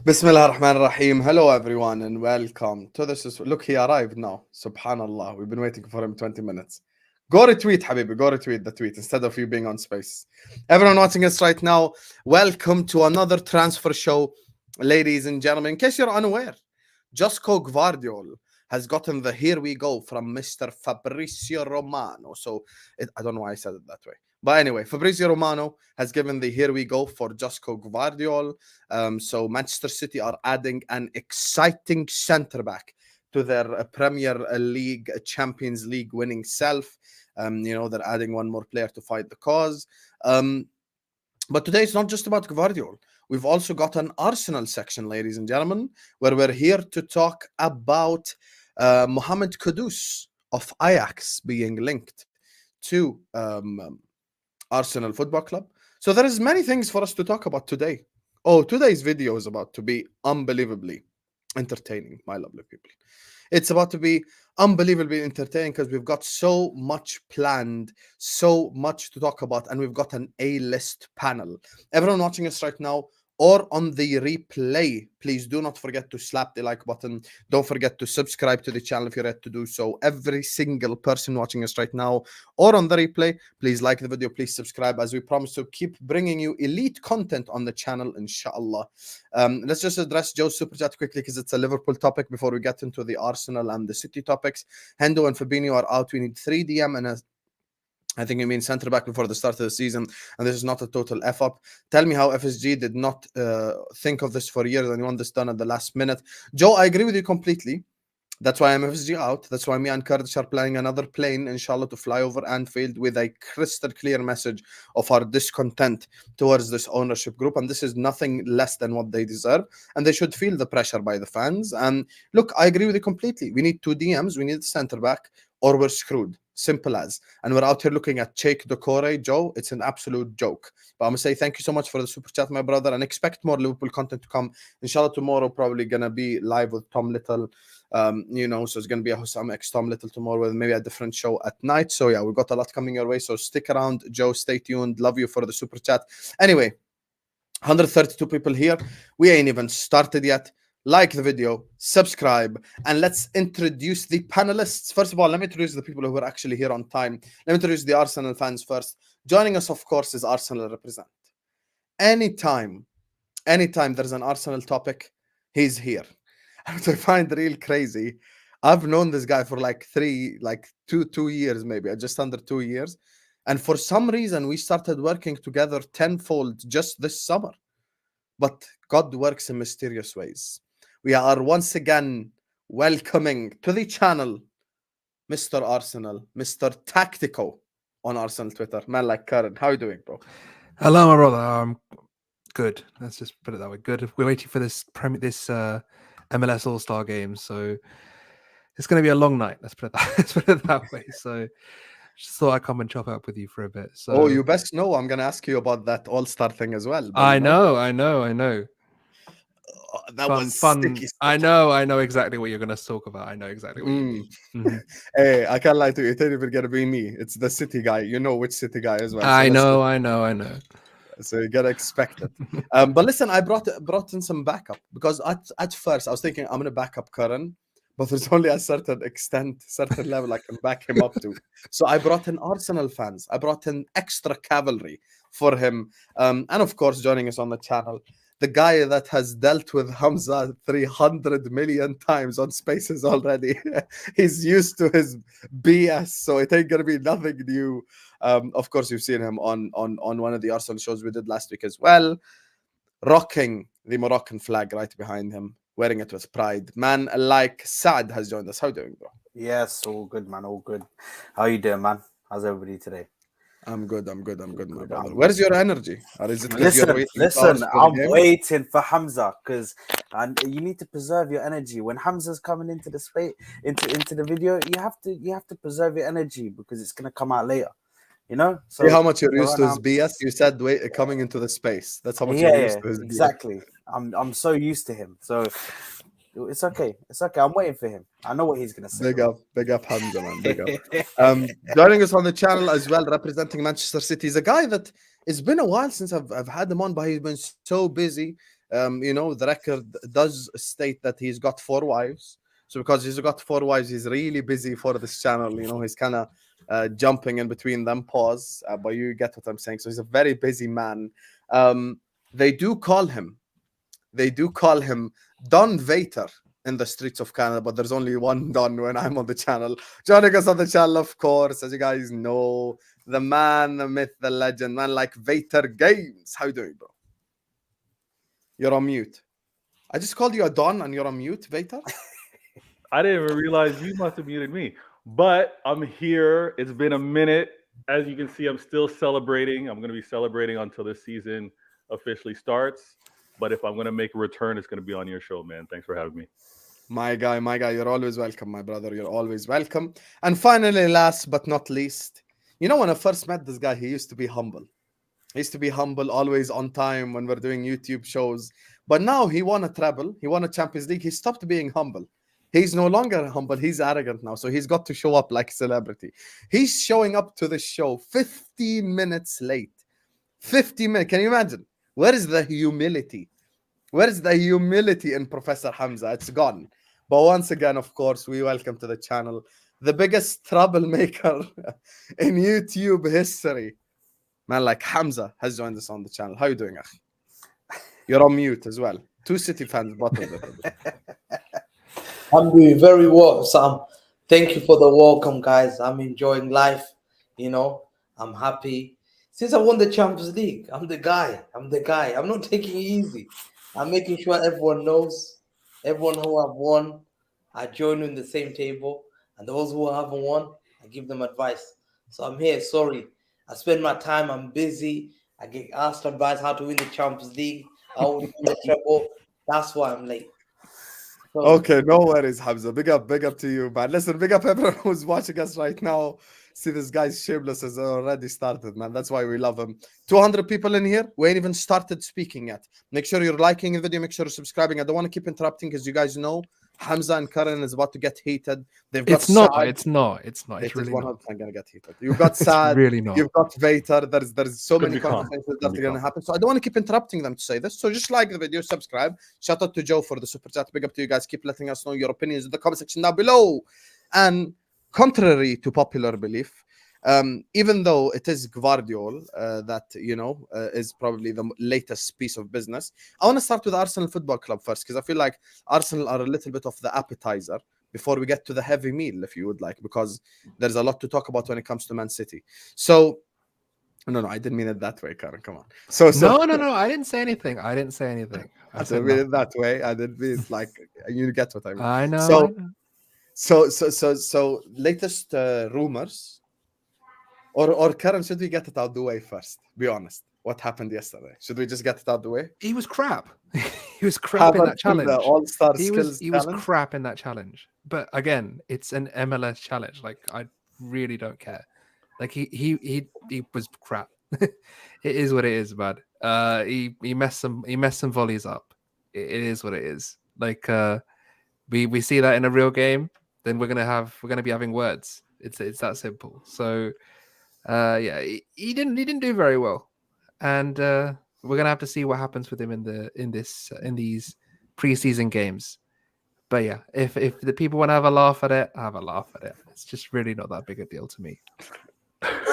Bismillah ar-Rahman ar-Rahim. Hello everyone and welcome to this. Look, he arrived now. Subhanallah. We've been waiting for him 20 minutes. Go retweet, Habibi. Go retweet the tweet instead of you being on space. Everyone watching us right now, welcome to another transfer show, ladies and gentlemen. In case you're unaware, Josko Gvardiol has gotten the here we go from Mr. Fabrizio Romano. I don't know why I said it that way. But anyway, Fabrizio Romano has given the here we go for Josko Gvardiol. So Manchester City are adding an exciting centre-back to their Premier League, Champions League winning self. They're adding one more player to fight the cause. But today it's not just about Gvardiol. We've also got an Arsenal section, ladies and gentlemen, where we're here to talk about Mohamed Kudus of Ajax being linked to Arsenal Football Club. So there is many things for us to talk about today. Today's video is about to be unbelievably entertaining, my lovely people. It's about to be unbelievably entertaining because we've got so much planned, so much to talk about, and we've got an A-list panel. Everyone watching us right now or on the replay, please do not forget to slap the like button. Don't forget to subscribe to the channel if you're yet to do so. Every single person watching us right now or on the replay, please like the video, please subscribe, as we promise to keep bringing you elite content on the channel, inshallah. Let's just address Joe's super chat quickly because it's a Liverpool topic before we get into the Arsenal and the City topics. Hendo and Fabinho are out. We need 3 DM and I think it means centre back before the start of the season, and this is not a total F up. Tell me how FSG did not think of this for years and you want this done at the last minute. Joe, I agree with you completely. That's why I'm FSG out. That's why me and Kurdish are planning another plane, inshallah, to fly over Anfield with a crystal clear message of our discontent towards this ownership group. And this is nothing less than what they deserve. And they should feel the pressure by the fans. And look, I agree with you completely. We need 2 DMs. We need the centre back or we're screwed. Simple as. And we're out here looking at Cheikh Decore, Joe. It's an absolute joke. But I'm going to say thank you so much for the super chat, my brother, and expect more Liverpool content to come. Inshallah, tomorrow probably going to be live with Tom Little. So it's going to be a Hussam X Tom Little tomorrow with maybe a different show at night. So yeah, we've got a lot coming your way. So stick around, Joe. Stay tuned. Love you for the super chat. Anyway, 132 people here. We ain't even started yet. Like the video, subscribe, and let's introduce the panelists. First of all, let me introduce the people who are actually here on time. Let me introduce the Arsenal fans first. Joining us, of course, is Arsenal Represent. Anytime there's an Arsenal topic, he's here. And what I find real crazy, I've known this guy for two years, maybe, just under 2 years. And for some reason, we started working together tenfold just this summer. But God works in mysterious ways. We are once again welcoming to the channel Mr. Arsenal, Mr. Tactico on Arsenal Twitter. Man like Karen. How are you doing, bro? Hello, my brother. I'm good. Let's just put it that way. Good. We're waiting for this MLS All-Star game, so it's going to be a long night. Let's put it that way. So just thought I'd come and chop up with you for a bit. So you best know I'm going to ask you about that All-Star thing as well. I know. That was fun. Sticky. I know exactly what you're going to talk about. I know exactly what you mean. Mm-hmm. Hey, I can't lie to you. It ain't even going to be me. It's the City guy. You know which City guy as well. So I know. So you gotta expect it. But listen, I brought in some backup because at first I was thinking I'm gonna back up Karan, but there's only a certain level I can back him up to. So I brought in Arsenal fans. I brought in extra cavalry for him, and of course, joining us on the channel, the guy that has dealt with Hamza 300 million times on Spaces already. He's used to his BS, so it ain't gonna be nothing new. Of course, you've seen him on one of the Arsenal shows we did last week as well, rocking the Moroccan flag right behind him, wearing it with pride. Man like Saad has joined us. How you doing, bro? Yes, all good, man. All good. How you doing, man? How's everybody today? I'm good, my brother. Where's your energy? Or is it listen, I'm waiting for Hamza because you need to preserve your energy. When Hamza's coming into the space, into the video, you have to preserve your energy because it's gonna come out later. You know? So see how much you're used to his BS? You said coming into the space. That's how much you're used to his BS. Exactly. I'm so used to him. So it's okay. I'm waiting for him. I know what he's gonna say. Big up Hamza, man. Big up. Joining us on the channel as well, representing Manchester City, is a guy that it's been a while since I've had him on, but he's been so busy the record does state that he's got 4 wives. So because he's got 4 wives, he's really busy for this channel. He's kind of jumping in between them. Pause, but you get what I'm saying. So he's a very busy man. They do call him Don Vater in the streets of Canada, but there's only one Don when I'm on the channel. Joining us on the channel, of course, as you guys know, the man, the myth, the legend, man like Vater Games. How you doing, bro? You're on mute. I just called you a Don and you're on mute, Vater? I didn't even realize you must have muted me. But I'm here. It's been a minute. As you can see, I'm still celebrating. I'm going to be celebrating until this season officially starts. But if I'm going to make a return, it's going to be on your show, man. Thanks for having me. My guy, you're always welcome, my brother. You're always welcome. And finally, last but not least, when I first met this guy, he used to be humble. Always on time when we're doing YouTube shows. But now he won a treble. He won a Champions League. He stopped being humble. He's no longer humble. He's arrogant now. So he's got to show up like a celebrity. He's showing up to the show 15 minutes late. 50 minutes. Can you imagine? Where is the humility? Where is the humility in Professor Hamza? It's gone. But once again, of course, we welcome to the channel the biggest troublemaker in YouTube history. Man like Hamza has joined us on the channel. How you doing, Akhi? You're on mute as well. 2 City fans bottled it. I'm doing very well, Sam. Thank you for the welcome, guys. I'm enjoying life. I'm happy. Since I won the Champions League, I'm the guy. I'm not taking it easy. I'm making sure everyone knows. Everyone who have won, I join in the same table. And those who haven't won, I give them advice. So I'm here. Sorry. I spend my time. I'm busy. I get asked advice how to win the Champions League. How to win the treble. That's why I'm late. Okay, no worries, Hamza. Big up to you, man. Listen, big up everyone who's watching us right now. See, this guy's shameless has already started, man. That's why we love him. 200 people in here. We ain't even started speaking yet. Make sure you're liking the video. Make sure you're subscribing. I don't want to keep interrupting because you guys know Hamza and Karan is about to get heated. They've got It's not. It's really 100% not. gonna get heated. You've got Sad. Really not. You've got Vater. There's so Could many be calm. conversations that are gonna happen. So I don't want to keep interrupting them to say this. So just like the video, subscribe. Shout out to Joe for the super chat. Big up to you guys. Keep letting us know your opinions in the comment section down below. And contrary to popular belief, even though it is Gvardiol that is probably the latest piece of business, I want to start with Arsenal Football Club first because I feel like Arsenal are a little bit of the appetizer before we get to the heavy meal, if you would like, because there's a lot to talk about when it comes to Man City. So, no, I didn't mean it that way, Karen. Come on. So No. I didn't say anything. I didn't't mean it that way. I didn't mean it like you get what I mean. I know. So latest rumors. Or Karen, should we get it out the way first? Be honest. What happened yesterday? Should we just get it out the way? He was crap. He was crap in that challenge. The All-Star He skills was crap in that challenge. But again, it's an MLS challenge. Like I really don't care. Like he was crap. It is what it is, bud. He messed some volleys up. It is what it is. Like we see that in a real game, then we're gonna be having words. It's that simple. So he didn't do very well, and we're gonna have to see what happens with him in these preseason games. But yeah, if the people want to have a laugh at it, have a laugh at it. It's just really not that big a deal to me.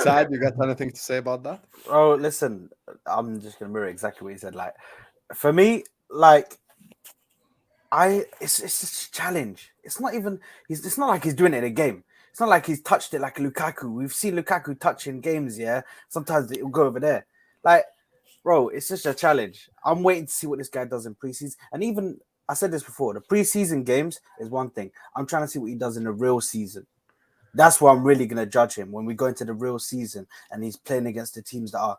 Sad, you got anything to say about that? Oh, listen, I'm just gonna mirror exactly what he said. Like, for me, like, it's just a challenge. It's not like he's doing it in a game. It's not like he's touched it like Lukaku. We've seen Lukaku touch in games, yeah. Sometimes it'll go over there. Like, bro, it's just a challenge. I'm waiting to see what this guy does in preseason. And even, I said this before, the preseason games is one thing. I'm trying to see what he does in the real season. That's where I'm really going to judge him, when we go into the real season and he's playing against the teams that are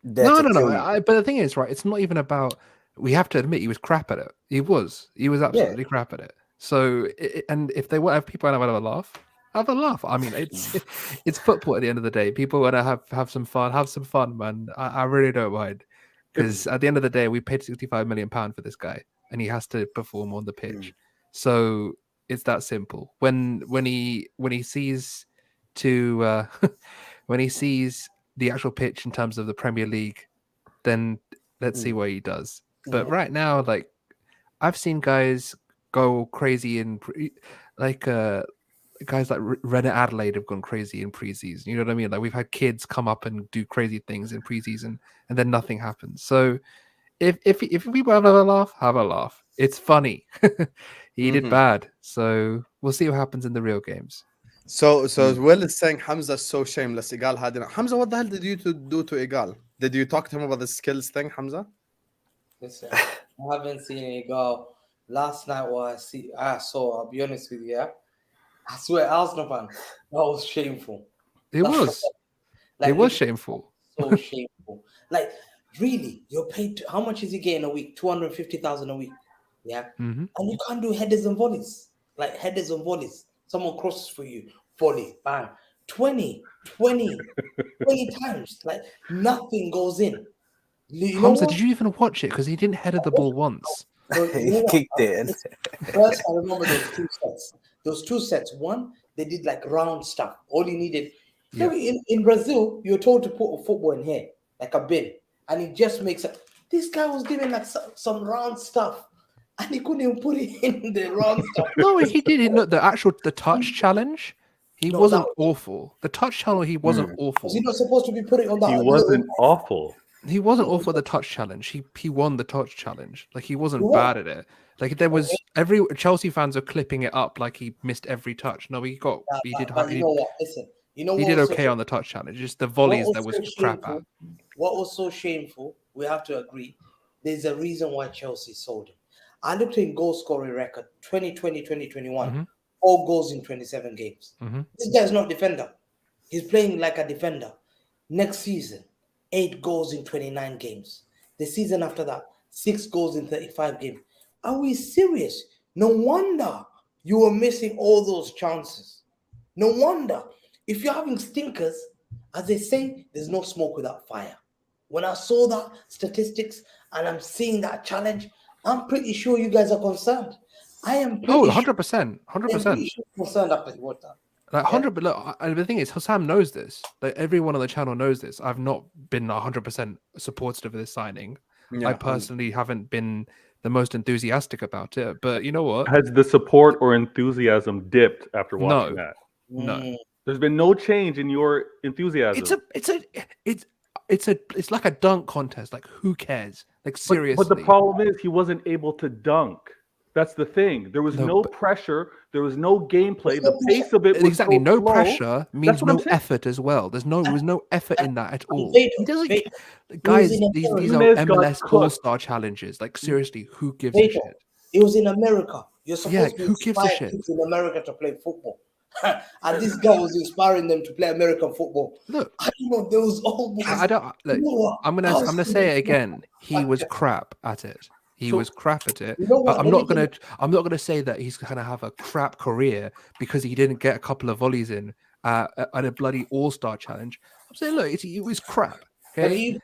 there. No. But the thing is, right, it's not even about, we have to admit he was crap at it. He was absolutely crap at it. So, and if they want to have people have a laugh, have a laugh. I mean, it's football at the end of the day. People want to have some fun, man. I really don't mind, because at the end of the day, we paid £65 million for this guy, and he has to perform on the pitch. So it's that simple. When he sees when he sees the actual pitch in terms of the Premier League, then let's see what he does. But right now, like I've seen guys go crazy in guys like Reddit Adelaide have gone crazy in preseason. You know what I mean? Like we've had kids come up and do crazy things in preseason, and then nothing happens. So if people have a laugh. It's funny. He did bad, so we'll see what happens in the real games. So Will is saying Hamza's so shameless. Igal had enough. Hamza, what the hell did you do to Igal? Did you talk to him about the skills thing, Hamza? Listen, I haven't seen Igal. Last night, I saw. I'll be honest with you. Yeah? I swear, Arsenal fan, that was shameful. It was shameful. So shameful. Like, really, you're paid. How much is he getting a week? 250,000 a week. Yeah, and you can't do headers and volleys. Like headers and volleys. Someone crosses for you, volley, bang, 20 times. Like nothing goes in. Hamza, did you even watch it? Because he didn't header the ball once. He kicked it. First, I remember those two sets. Those two sets. One, they did like round stuff. All you needed. Yeah. In Brazil, you're told to put a football in here, like a bin, and it just makes it. This guy was giving like some round stuff, and he couldn't even put it in the round stuff. No, he did. Look, the touch challenge. He wasn't awful. The touch challenge, he wasn't awful. Was he not supposed to be putting on that? He wasn't awful. He wasn't awful at the touch challenge. He won the touch challenge. Like he wasn't bad at it. Like there was Chelsea fans are clipping it up like he missed every touch. No, he did okay on the touch challenge. Just the volleys that was crap at. What was so shameful? We have to agree. There's a reason why Chelsea sold him. I looked in goal scoring record 2020-2021. 4 goals in 27 games. This guy's not defender. He's playing like a defender. Next season, 8 goals in 29 games. The season after that, 6 goals in 35 games. Are we serious? No wonder you were missing all those chances. No wonder. If you're having stinkers, as they say, there's no smoke without fire. When I saw that statistics and I'm seeing that challenge, I'm pretty sure you guys are concerned. I am pretty 100%. 100%. Concerned after you watched that. Like 100%. But look, the thing is, Sam knows this. Like everyone on the channel knows this. I've not been 100% supportive of this signing. Yeah, I personally haven't been the most enthusiastic about it. But you know what? Has the support or enthusiasm dipped after watching that? No. There's been no change in your enthusiasm. It's like a dunk contest. Like who cares? Like seriously. But the problem is he wasn't able to dunk. That's the thing. There was no pressure. There was no gameplay. The pace of it was exactly so no slow. Pressure means no effort as well. There was no effort in that at all. He doesn't, guys. These are MLS All-Star challenges. Like seriously, who gives a shit? It was in America. You're supposed to who gives a shit? In America to play football, and this guy was inspiring them to play American football. Look, I don't know. There was almost. I don't. Look, I'm gonna say it again. He was crap at it. He was crap at it. I'm not gonna say that he's gonna have a crap career because he didn't get a couple of volleys in at a bloody All-Star challenge. I'm saying, look, it was crap. Okay?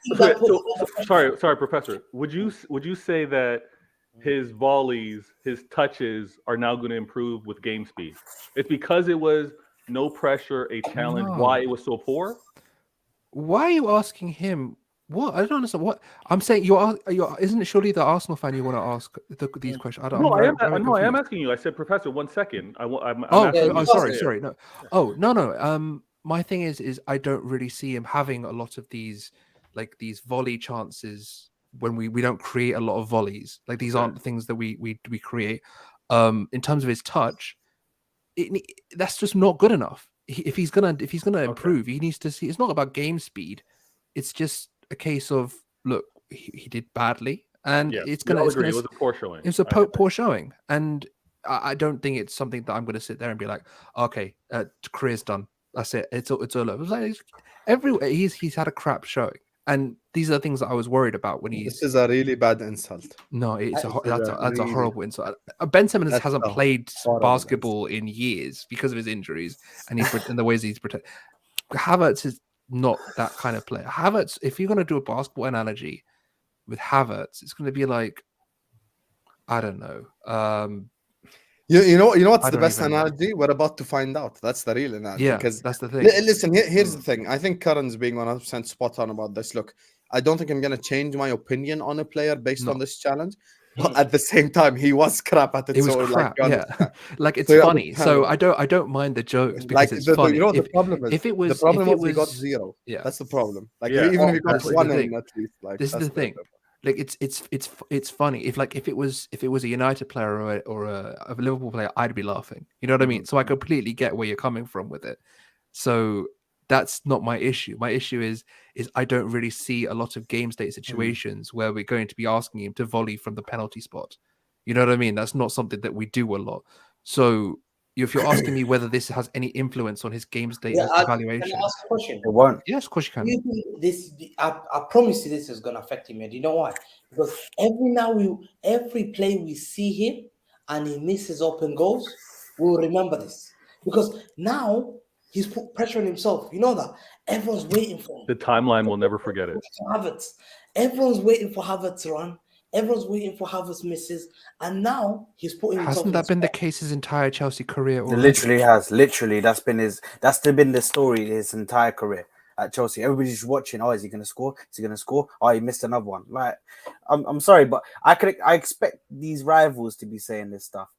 Sorry, Professor. Would you say that his volleys, his touches are now going to improve with game speed? It's because it was no pressure, a challenge. No. Why it was so poor? Why are you asking him? What? I don't understand. What I'm saying, you're isn't it surely the Arsenal fan you want to ask these questions? I am asking you. I said, Professor, 1 second. Sorry. No. My thing is I don't really see him having a lot of these volley chances when we don't create a lot of volleys. Like these aren't things that we create. In terms of his touch, that's just not good enough. If he's gonna improve, he needs to see. It's not about game speed. It's just a case of, look, he did badly, and it was a poor showing. It's a poor showing, and I don't think it's something that I'm going to sit there and be like, okay, career's done. That's it. It's all over. Like, everywhere he's had a crap showing, and these are the things that I was worried about when This is a really bad insult. No, that's a horrible insult. Ben Simmons hasn't played basketball in years because of his injuries and the ways he's protected. Havertz is not that kind of player. Havertz, if you're going to do a basketball analogy with Havertz, it's going to be like, I don't know. You know what's the best analogy? We're about to find out. That's the real analogy. Yeah, because that's the thing. Listen, here's the thing. I think Karan's being 100% spot on about this. Look, I don't think I'm gonna change my opinion on a player based No. on this challenge. But at the same time, he was crap at it. It was so crap, like, yeah. Like it's So you funny. understand So it. I don't mind the jokes because like it's the, funny. you know what if, the problem is? if it was, the problem if it was he got was, 0. yeah, That's the problem. Like Yeah. even if he got This is the 1 thing. in at least, like This is that's the thing. Like it's funny. If it was a United player or a Liverpool player, I'd be laughing. You know what I mean? So I completely get where you're coming from with it. So that's not my issue. My issue is I don't really see a lot of game state situations where we're going to be asking him to volley from the penalty spot. You know what I mean? That's not something that we do a lot. So if you're asking me whether this has any influence on his game state Yeah, can evaluation, I ask a question? It won't. yes, of course you can. You think this? I promise you, this is gonna affect him. And you know why? Because every play we see him and he misses open goals, we'll remember this. Because now he's put pressure on himself. You know that everyone's waiting for him. The timeline will never forget it. Havertz. Everyone's waiting for Havertz to run. Everyone's waiting for Havertz misses, and now he's putting himself. Hasn't that been the case his entire Chelsea career? It Already? literally has. Literally, that's been the story his entire career at Chelsea. Everybody's watching. Oh, is he going to score? Is he going to score? Oh, he missed another one. Like, I'm sorry, but I expect these rivals to be saying this stuff.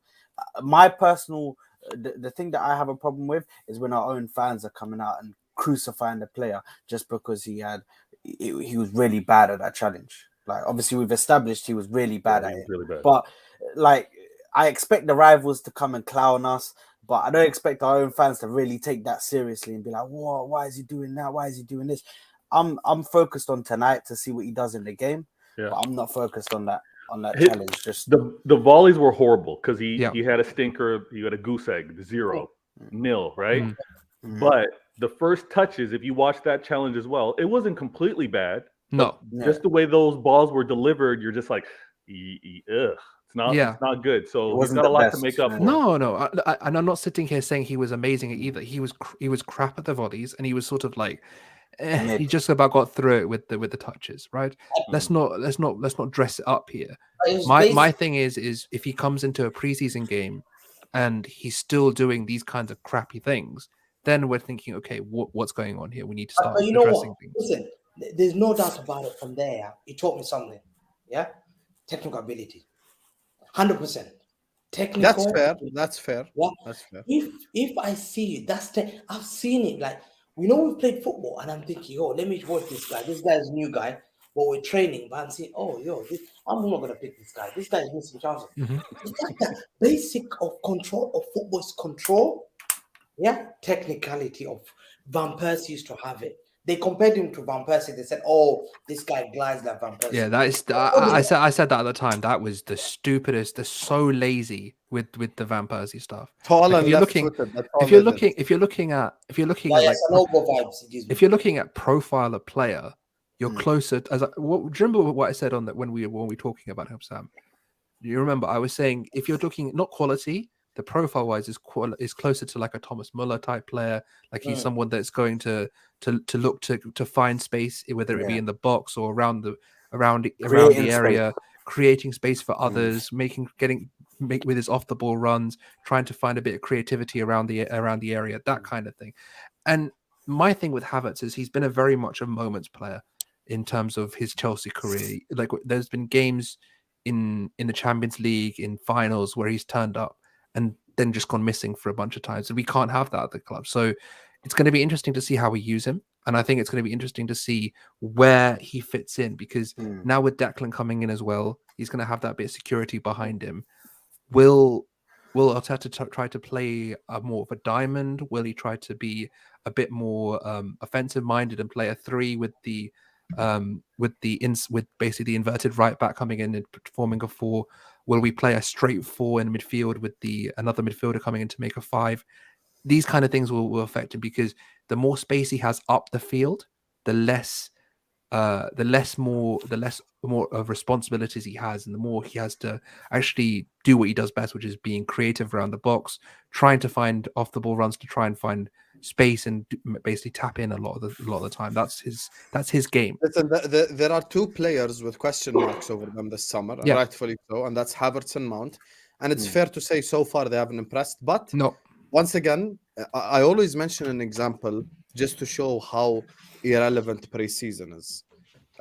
My personal, the thing that I have a problem with is when our own fans are coming out and crucifying the player just because he was really bad at that challenge. Like, obviously, we've established he was really bad at it. Really bad. But like, I expect the rivals to come and clown us, but I don't expect our own fans to really take that seriously and be like, "Whoa, why is he doing that? Why is he doing this?" I'm focused on tonight to see what he does in the game, but I'm not focused on that challenge. Just the volleys were horrible because he Yeah. had a stinker, he had a goose egg, 0, 0, right? Mm. But the first touches, if you watch that challenge as well, it wasn't completely bad. No, Just the way those balls were delivered, you're just like, ugh. It's not good. So he's got a lot to make up for. No. And I'm not sitting here saying he was amazing either. He was crap at the volleys, and he was sort of like, he just about got through it with the touches, right? Let's not dress it up here. My thing is if he comes into a preseason game and he's still doing these kinds of crappy things, then we're thinking, okay, what's going on here? We need to start addressing things. Listen, there's no doubt about it. From there, he taught me something. Yeah, technical ability. 100%. Technical. That's fair. Yeah. That's fair. If I see it, I've seen it. Like, we've played football, and I'm thinking, oh, let me watch this guy. This guy's a new guy, but we're training. But I'm saying, I'm not gonna pick this guy. This guy is missing chances. It's like the basic of control of football is control. Yeah, technicality of Van Persie used to have it. They compared him to Van Persie. They said, "Oh, this guy glides like Van Persie." Yeah, that is. I said that at the time. That was the stupidest. They're so lazy with the Van Persie stuff. Tall and if you're looking at profile a player, you're closer. Do you remember what I said on that when we were talking about him, Sam? Do you remember I was saying if you're looking not quality, the profile wise is closer to like a Thomas Muller type player. Like he's someone that's going to look to find space, whether it be in the box or around the area, creating space for others, make with his off the ball runs, trying to find a bit of creativity around the area, that kind of thing. And my thing with Havertz is he's been a very much a moments player in terms of his Chelsea career. Like there's been games in the Champions League, in finals, where he's turned up and then just gone missing for a bunch of times. And we can't have that at the club. So it's going to be interesting to see how we use him. And I think it's going to be interesting to see where he fits in, because now with Declan coming in as well, he's going to have that bit of security behind him. Will Arteta try to play more of a diamond? Will he try to be a bit more offensive minded and play a 3 with basically the inverted right back coming in and forming a 4? Will we play a straight 4 in midfield with another midfielder coming in to make a 5? These kind of things will affect him, because the more space he has up the field, the less more of responsibilities he has, and the more he has to actually do what he does best, which is being creative around the box, trying to find off the ball runs to try and find space and basically tap in a lot of the time. That's his game. Listen, there are 2 players with question marks over them this summer, rightfully so, and that's Havertz and Mount. And it's fair to say so far they haven't impressed. But once again, I always mention an example just to show how irrelevant pre-season is.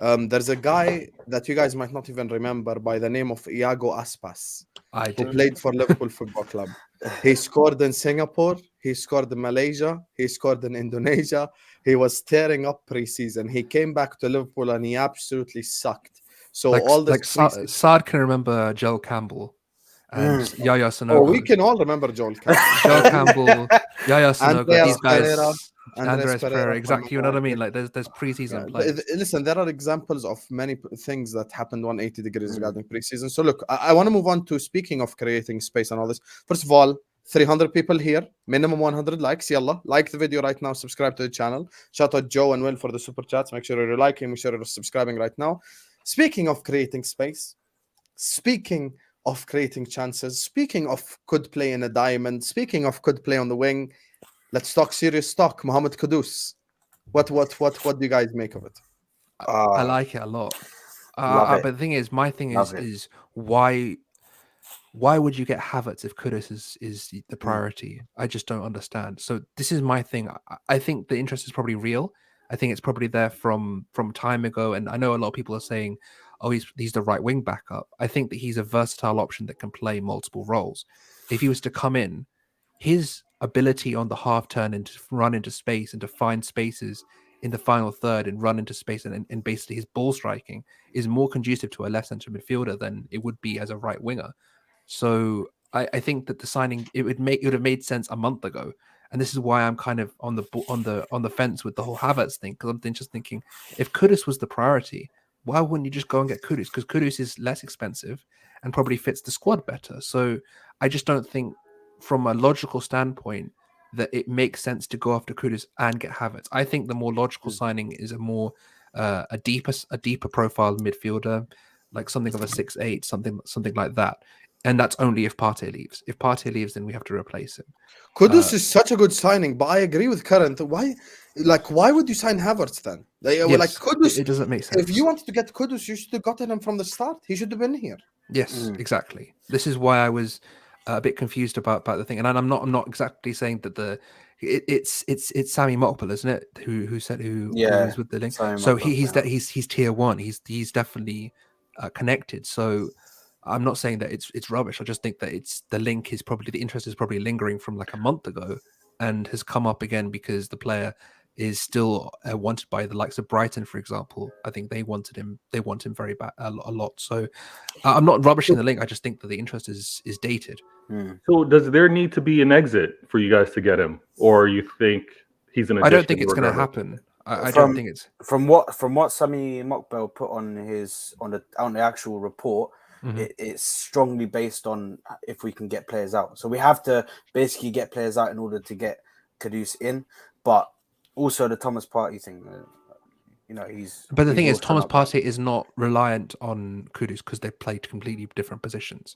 There's a guy that you guys might not even remember by the name of Iago Aspas, I who do. played for Liverpool Football Club. He scored in Singapore, he scored in Malaysia, he scored in Indonesia. He was tearing up preseason. He came back to Liverpool and he absolutely sucked. So all this preseason... Saad can remember Joel Campbell and Yaya Sanogo. Oh, we can all remember Joel Campbell. Joel Campbell, Yaya Sanogo, these guys, Andres Pereira, exactly. You know what I mean? Like there's preseason players. Listen, there are examples of many things that happened 180 degrees regarding preseason. So look, I want to move on to speaking of creating space and all this. First of all, 300 people here, minimum 100 likes. Yalla, like the video right now, subscribe to the channel. Shout out Joe and Will for the super chats. Make sure you're liking, make sure you're subscribing right now. Speaking of creating space, speaking of creating chances, speaking of could play in a diamond, speaking of could play on the wing, let's talk serious talk. Mohamed Kudus. What do you guys make of it? I like it a lot. But the thing is, my thing is why would you get Havertz if Kudus is the priority? I just don't understand. So this is my thing. I think the interest is probably real. I think it's probably there from time ago. And I know a lot of people are saying, oh, he's the right wing backup. I think that he's a versatile option that can play multiple roles. If he was to come in, his ability on the half turn and to run into space and to find spaces in the final third and run into space and basically his ball striking is more conducive to a left centre midfielder than it would be as a right winger. So I think that the signing it would have made sense a month ago, and this is why I'm kind of on the fence with the whole Havertz thing, because I'm just thinking if Kudus was the priority, why wouldn't you just go and get Kudus? Because Kudus is less expensive and probably fits the squad better. So I just don't think, from a logical standpoint, that it makes sense to go after Kudus and get Havertz. I think the more logical signing is a deeper profile midfielder, like something of a 6'8", something like that. And that's only if Partey leaves. If Partey leaves, then we have to replace him. Kudus is such a good signing, but I agree with Current. Why would you sign Havertz then? Like Kudus, it doesn't make sense. If you wanted to get Kudus, you should have gotten him from the start. He should have been here. Yes, exactly. This is why I was a bit confused about the thing, and I'm not exactly saying that it's Sammy Mokbel, isn't it? Who's with the link. So he's tier 1. He's definitely connected. So I'm not saying that it's rubbish. I just think that the interest is probably lingering from like a month ago and has come up again because the player is still wanted by the likes of Brighton, for example. I think they want him very bad a lot. So I'm not rubbishing the link. I just think that the interest is dated. So does there need to be an exit for you guys to get him, or you think he's an addition? I don't think it's going to happen. I don't think it's from what Sammy Mokbel put on the actual report. It's strongly based on if we can get players out. So we have to basically get players out in order to get Kudus in, but also the Thomas Partey thing. But the thing is, Thomas Partey is not reliant on Kudus because they play completely different positions.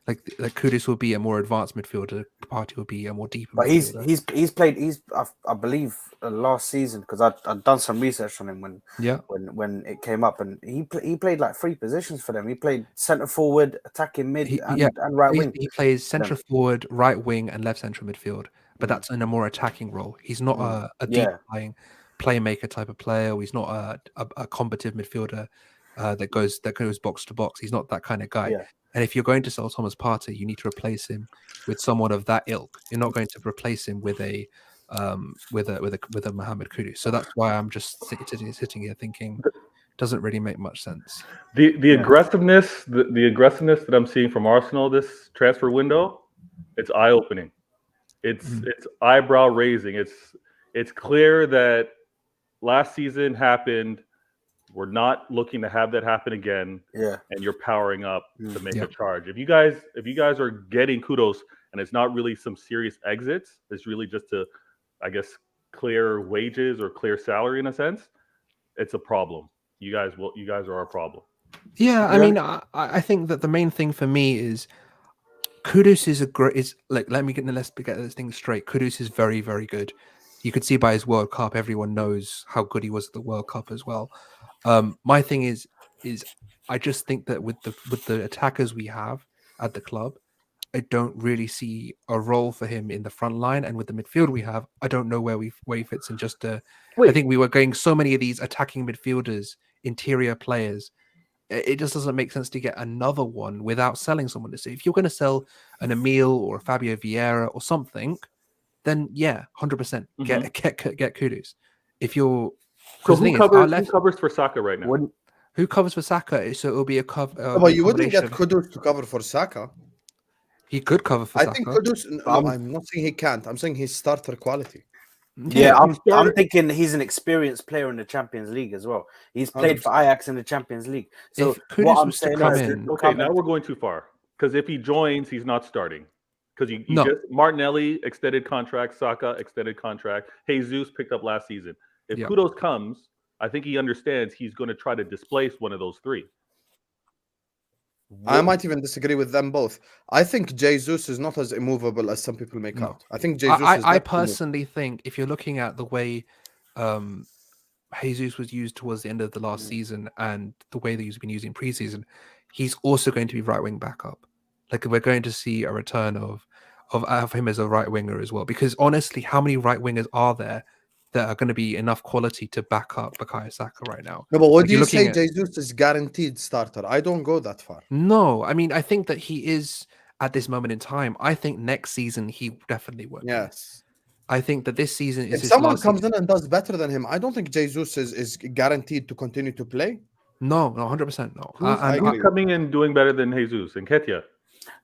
Like Kudus will be a more advanced midfielder, Partey will be a more deep. But he's played. I believe last season, because I've done some research on him when it came up, and he played like 3 positions for them. He played centre forward, attacking mid, and right wing. He plays centre forward, right wing, and left central midfield. But that's in a more attacking role. He's not a deep playing playmaker type of player. He's not a combative midfielder that goes box to box. He's not that kind of guy. Yeah. And if you're going to sell Thomas Partey, you need to replace him with someone of that ilk. You're not going to replace him with a Mohamed Kudus. So that's why I'm just sitting here thinking doesn't really make much sense. The aggressiveness, the aggressiveness that I'm seeing from Arsenal this transfer window, it's eye opening. It's eyebrow raising. It's clear that last season happened. We're not looking to have that happen again. Yeah. And you're powering up to make a charge. If you guys are getting Kudus and it's not really some serious exits, it's really just to, I guess, clear wages or clear salary in a sense, it's a problem. You guys are our problem. Yeah, I mean, I think that the main thing for me is Kudus let's get this thing straight. Kudus is very, very good. You could see by his World Cup, everyone knows how good he was at the World Cup as well. My thing is I just think that with the attackers we have at the club, I don't really see a role for him in the front line, and with the midfield we have, I don't know where he fits in. I think we were getting so many of these attacking midfielders interior players. It just doesn't make sense to get another one without selling someone. So if you're going to sell an Emil or a Fabio Vieira or something, then yeah, 100% get Kudus. If you're so who covers for Saka right now? Who covers for Saka? So it'll be a cover. But you wouldn't get Kudus to cover for Saka. He could cover for Saka. I think Kudus. No, I'm not saying he can't. I'm saying he's starter quality. Yeah, I'm thinking he's an experienced player in the Champions League as well. He's played for Ajax in the Champions League. So what I'm saying is, okay, now we're going too far. Because if he joins, he's not starting. Because you just Martinelli extended contract, Saka extended contract, Jesus picked up last season. If Kudus comes, I think he understands he's going to try to displace one of those three. I might even disagree with them both. I think Jesus is not as immovable as some people make out. I think Jesus I personally think if you're looking at the way Jesus was used towards the end of the last season and the way that he's been using preseason, he's also going to be right wing backup. Like we're going to see a return of him as a right winger as well. Because honestly, how many right wingers are there that are going to be enough quality to back up Bukayo Saka right now? No, but what do you say Jesus is guaranteed starter? I don't go that far. No, I mean, I think that he is at this moment in time. I think next season he definitely will. Yes. I think that this season is if someone comes in and does better than him, I don't think Jesus is guaranteed to continue to play. No, 100% no. Who's coming in doing better than Jesus and Ketia?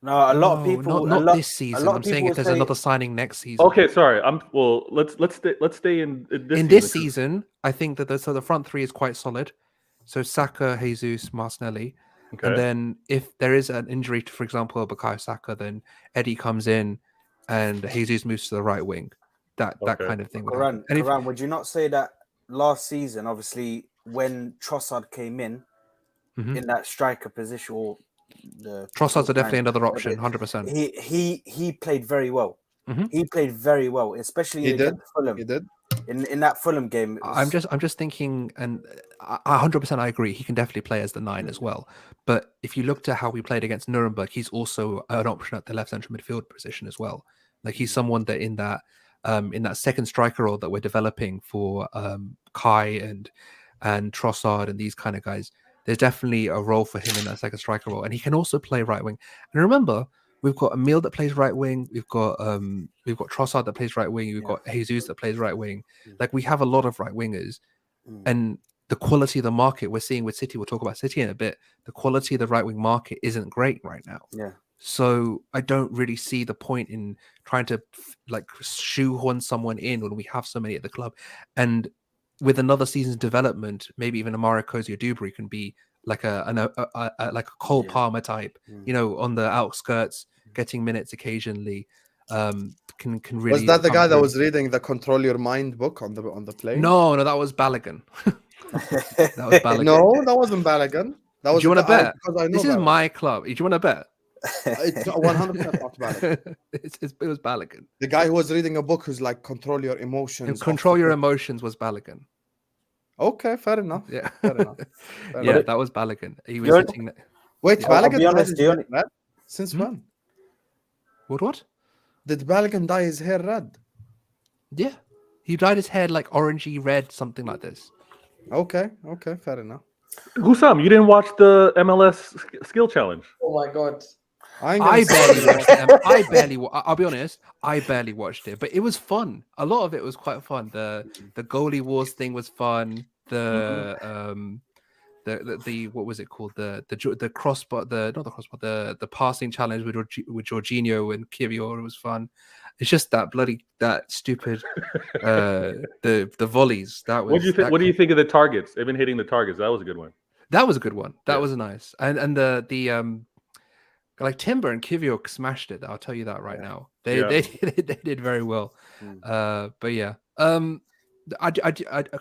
No, a lot of people. Not this season. I'm saying if there's another signing next season. Okay, sorry. Let's stay in this season. I think that the front three is quite solid. So Saka, Jesus, Martinelli, and then if there is an injury to, for example, Bukayo Saka, then Eddie comes in and Jesus moves to the right wing. That kind of thing. Karan, would you not say that last season, obviously, when Trossard came in that striker position, or Trossard's are definitely another option, 100%. He played very well. He played very well, especially against Fulham. He did. In that Fulham game. I'm just thinking, and 100% I agree. He can definitely play as the 9 as well. But if you looked at how we played against Nuremberg, he's also an option at the left central midfield position as well. Like he's someone that in that second striker role that we're developing for Kai and Trossard and these kind of guys, there's definitely a role for him in that second striker role, and he can also play right wing. And remember, we've got Emil that plays right wing. We've got Trossard that plays right wing. We've got Jesus that plays right wing. Like we have a lot of right wingers, and the quality of the market we're seeing with City. We'll talk about City in a bit. The quality of the right wing market isn't great right now. Yeah. So I don't really see the point in trying to like shoehorn someone in when we have so many at the club. And with another season's development, maybe even a Mario Cozy or Dubry can be like a Cole Palmer type, on the outskirts, getting minutes occasionally. Can really. Was that the guy that was reading the Control Your Mind book on the plane? No, that was Balogun. That was Balogun. No, that wasn't Balogun. That was. Do you want to bet? This is my club. Do you want to bet? It's 100% not Balogun. It was Balogun. The guy who was reading a book who's like Control Your Emotions. And Control Your Emotions was Balogun. Okay, fair enough. Yeah, fair enough. That was Balogun. He was sitting there. Wait, Balogun died his hair red? Since when? What? Did Balogun dye his hair red? Yeah, he dyed his hair like orangey red, something like this. Okay, fair enough. Hussam, you didn't watch the MLS skill challenge? Oh my god. I barely watched it. I'll be honest, I barely watched it, but it was fun. A lot of it was quite fun. The goalie wars thing was fun. The what was it called? The crossbar, the passing challenge with Jorginho and Kivio was fun. It's just that stupid the volleys. That was. What do you think of the targets? They've been hitting the targets. That was a good one. That was a good one. That was nice. And the like Timber and Kivio smashed it. I'll tell you that right now. They did very well. But yeah. Because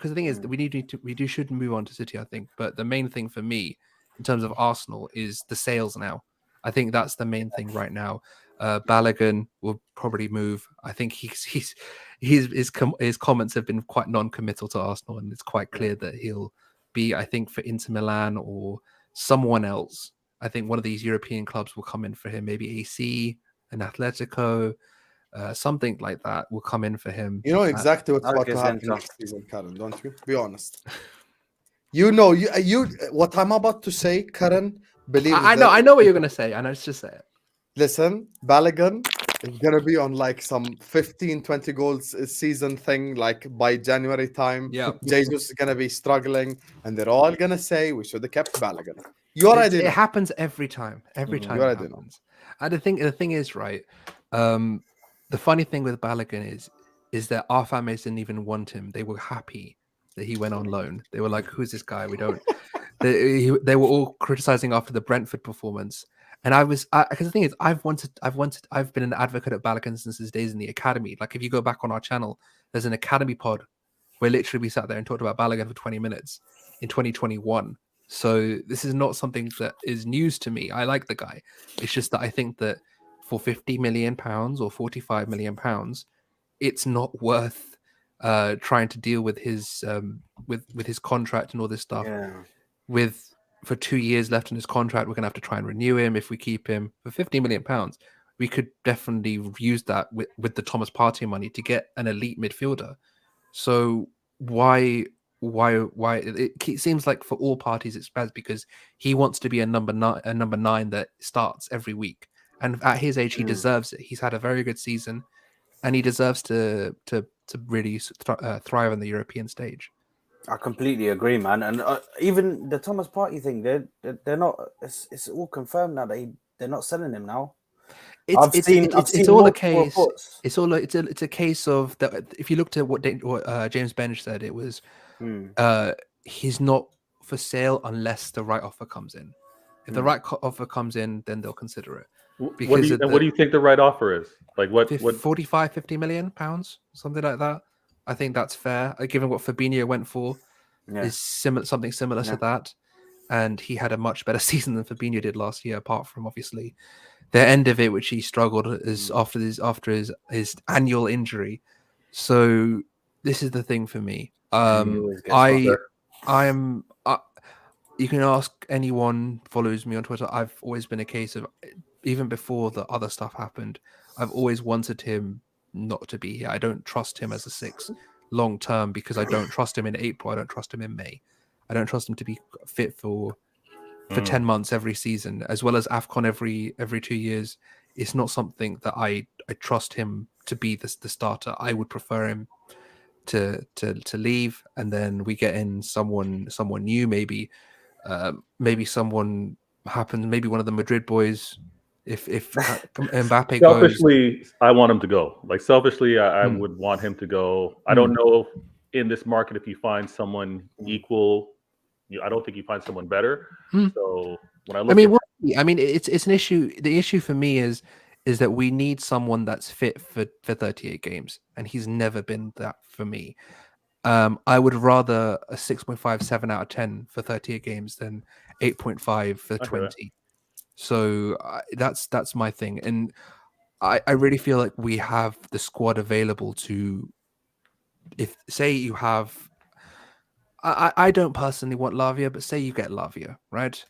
the thing is, we should move on to City, I think. But the main thing for me, in terms of Arsenal, is the sales now. I think that's the main thing right now. Balogun will probably move. I think his comments have been quite non-committal to Arsenal, and it's quite clear that he'll be, I think, for Inter Milan or someone else. I think one of these European clubs will come in for him, maybe AC, an Atletico, something like that will come in for him. You know exactly what's about to happen next season, Karen, don't you? Be honest. You know, you what I'm about to say, Karen. Believe I know what you're gonna say. I know. Let's just say it. Listen, Balogun is gonna be on like some 15, 20 goals a season thing, like by January time. Yeah. Jesus is gonna be struggling, and they're all gonna say we should have kept Balogun. You already It know. happens every time. Every You time it already know. happens. And the thing is, right? The funny thing with Balogun is that our fan base didn't even want him. They were happy that he went on loan. They were like, "Who's this guy? We don't." They were all criticizing after the Brentford performance, and because the thing is, I've been an advocate of Balogun since his days in the academy. Like if you go back on our channel, there's an academy pod where literally we sat there and talked about Balogun for 20 minutes in 2021. So this is not something that is news to me. I like the guy. It's just that I think that for £50 million or £45 million, it's not worth trying to deal with his with his contract and all this stuff. Yeah. For 2 years left in his contract, we're gonna have to try and renew him. If we keep him for £50 million, we could definitely use that with the Thomas Partey money to get an elite midfielder. So why it seems like for all parties it's bad because he wants to be a number nine that starts every week, and at his age he deserves it. He's had a very good season, and he deserves to really thrive on the European stage. I completely agree, man. And even the Thomas Partey thing, they're not. It's all confirmed now that they're not selling him now. It's all a case. Reports. It's a case of that. If you looked at what James Bench said, it was he's not for sale unless the right offer comes in. If the right offer comes in, then they'll consider it. Because what do you think the right offer is? Like what 45, 50 million pounds, something like that. I think that's fair, given what Fabinho went for. Is something similar to that, and he had a much better season than Fabinho did last year. Apart from obviously the end of it, which he struggled is after his annual injury. So this is the thing for me. You can ask anyone follows me on Twitter. I've always been a case of, even before the other stuff happened, I've always wanted him not to be here. I don't trust him as a six long term because I don't trust him in April. I don't trust him in May. I don't trust him to be fit for 10 months every season, as well as AFCON every 2 years. It's not something that I trust him to be the starter. I would prefer him to leave, and then we get in someone new, maybe someone happens, maybe one of the Madrid boys. If Mbappe selfishly goes, I want him to go. Like selfishly, I would want him to go. I don't know in this market if you find someone equal. I don't think you find someone better. So when I look, it's an issue. The issue for me is that we need someone that's fit for 38 games, and he's never been that for me. I would rather a 6.5, 7 out of 10 for 38 games than 8.5 for 20. So that's my thing, and I really feel like we have the squad available to. If say you have, I don't personally want Lavia, but say you get Lavia, right?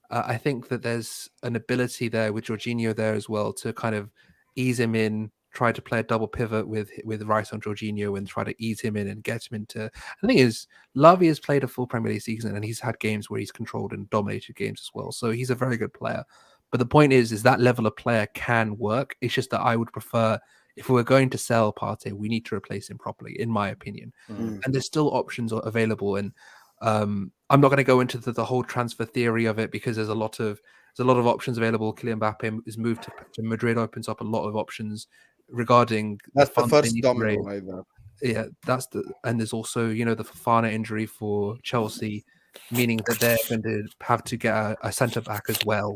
I think that there's an ability there with Jorginho there as well to kind of ease him in, try to play a double pivot with Rice on Jorginho and try to ease him in and get him into. The thing is, Lavia has played a full Premier League season and he's had games where he's controlled and dominated games as well. So he's a very good player. But the point is that level of player can work. It's just that I would prefer, if we're going to sell Partey, we need to replace him properly, in my opinion. And there's still options available. And I'm not going to go into the whole transfer theory of it because there's a lot of options available. Kylian Mbappe is moved to Madrid, opens up a lot of options regarding that's the first domino right there. Yeah, and there's also the Fofana injury for Chelsea, meaning that they're going to have to get a centre back as well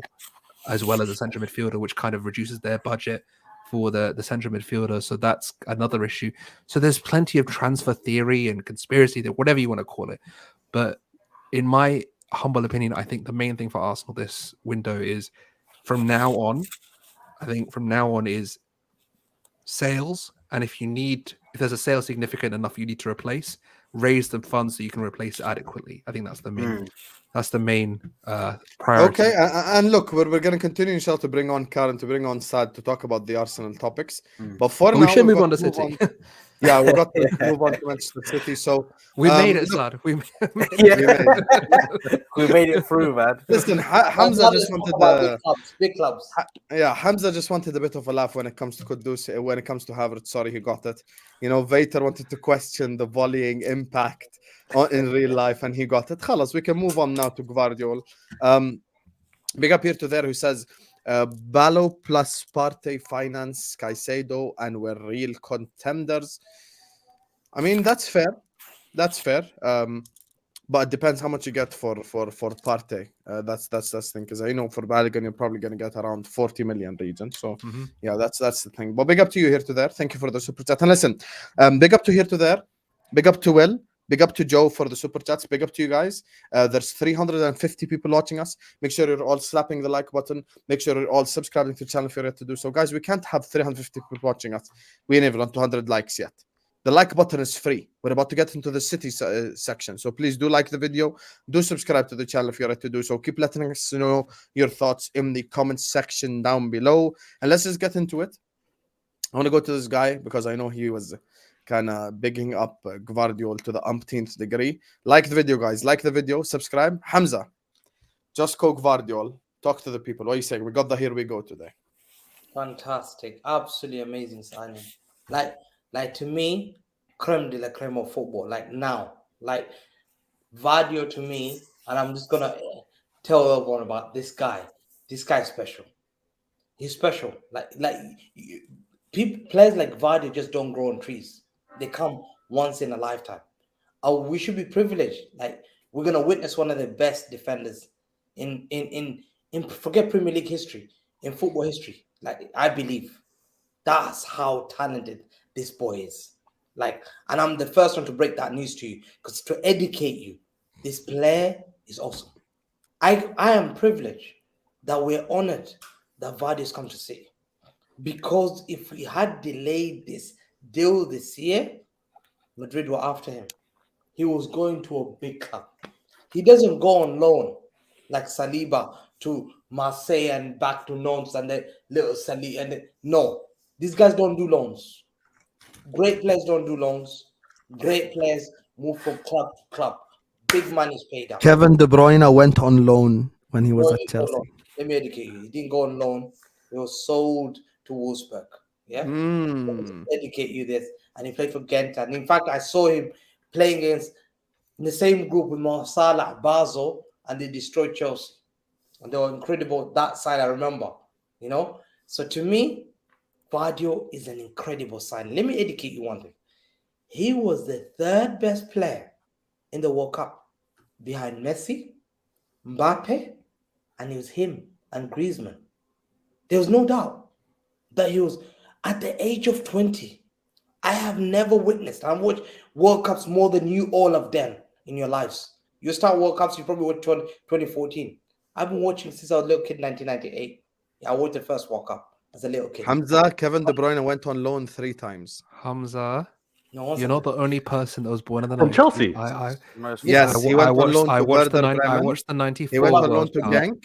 as a centre midfielder, which kind of reduces their budget for the centre midfielder. So that's another issue. So there's plenty of transfer theory and conspiracy, whatever you want to call it. But in my humble opinion, I think the main thing for Arsenal this window is from now on is sales. And if there's a sale significant enough you need to replace, raise the funds so you can replace it adequately. I think that's the main priority. Okay, and look, we're going to continue, inshallah, to bring on Karen, to bring on Sad to talk about the Arsenal topics. But for now, we should move on to City. Yeah, we got to move on to Manchester City. So We made it, look, lad. We made Yeah. we made it. We made it through, man. Listen, Now, Hamza now just let's talk wanted about the big clubs. yeah, Hamza just wanted a bit of a laugh when it comes to Kudus. When it comes to Havertz, sorry, he got it. You know, Vater wanted to question the volleying impact in real life, and he got it. Khalas, we can move on now to Gvardiol. Big up here to there who says, Ballo plus Partey finance Caicedo, and we're real contenders. I mean, that's fair. That's fair. But it depends how much you get for Partey. That's the thing, because I know for Balogun you're probably going to get around 40 million region. So yeah, that's the thing. But big up to you here to there. Thank you for the super chat. And listen, big up to here to there. Big up to Will. Big up to Joe for the super chats. Big up to you guys. There's 350 people watching us. Make sure you're all slapping the like button. Make sure you're all subscribing to the channel if you're yet to do so. Guys, we can't have 350 people watching us. We ain't even on 200 likes yet. The like button is free. We're about to get into the city section. So please do like the video. Do subscribe to the channel if you're ready to do so. Keep letting us know your thoughts in the comment section down below. And let's just get into it. I want to go to this guy because I know he was kind of bigging up Gvardiol to the umpteenth degree. Like the video, guys. Like the video. Subscribe. Hamza, just call Gvardiol. Talk to the people. What are you saying? We got the here we go today. Fantastic. Absolutely amazing signing. Like to me, creme de la creme of football. Like now, like Gvardiol to me, and I'm just gonna tell everyone about this guy. This guy's special. He's special. People, players like Gvardiol just don't grow on trees. They come once in a lifetime. We should be privileged. Like we're gonna witness one of the best defenders in forget Premier League history, in football history. Like I believe that's how talented this boy is. Like, and I'm the first one to break that news to you, because to educate you, this player is awesome. I am privileged that we're honored that Vardy's come to City, because if we had delayed this deal this year, Madrid were after him. He was going to a big club. He doesn't go on loan like Saliba to Marseille and back to Nantes and then little Saliba. No, these guys don't do loans. Great players don't do loans. Great players move from club to club. Big money is paid out. Kevin De Bruyne went on loan when he was No, at he didn't go on Chelsea. loan. Let me educate you. He didn't go on loan. He was sold to Wolfsburg. Yeah. Let me educate you this. And he played for Ghent. And in fact, I saw him playing against in the same group with Salah, Basel, and they destroyed Chelsea. And they were incredible. That side I remember. You know? So to me, Gvardiol is an incredible sign. Let me educate you one thing. He was the third best player in the World Cup behind Messi, Mbappe, and it was him and Griezmann. There was no doubt that he was at the age of 20. I have never witnessed. I've watched World Cups more than you all of them in your lives. You start World Cups, you probably watched 2014. I've been watching since I was a little kid, 1998. Yeah, I watched the first World Cup as a little kid. Hamza, Kevin De Bruyne went on loan 3 times. Hamza, No, you're not the only person that was born in the From 90s. Chelsea. Yes, he went on loan to Werder I Bremen. watched the 94 He went on loan World to Cup. Genk.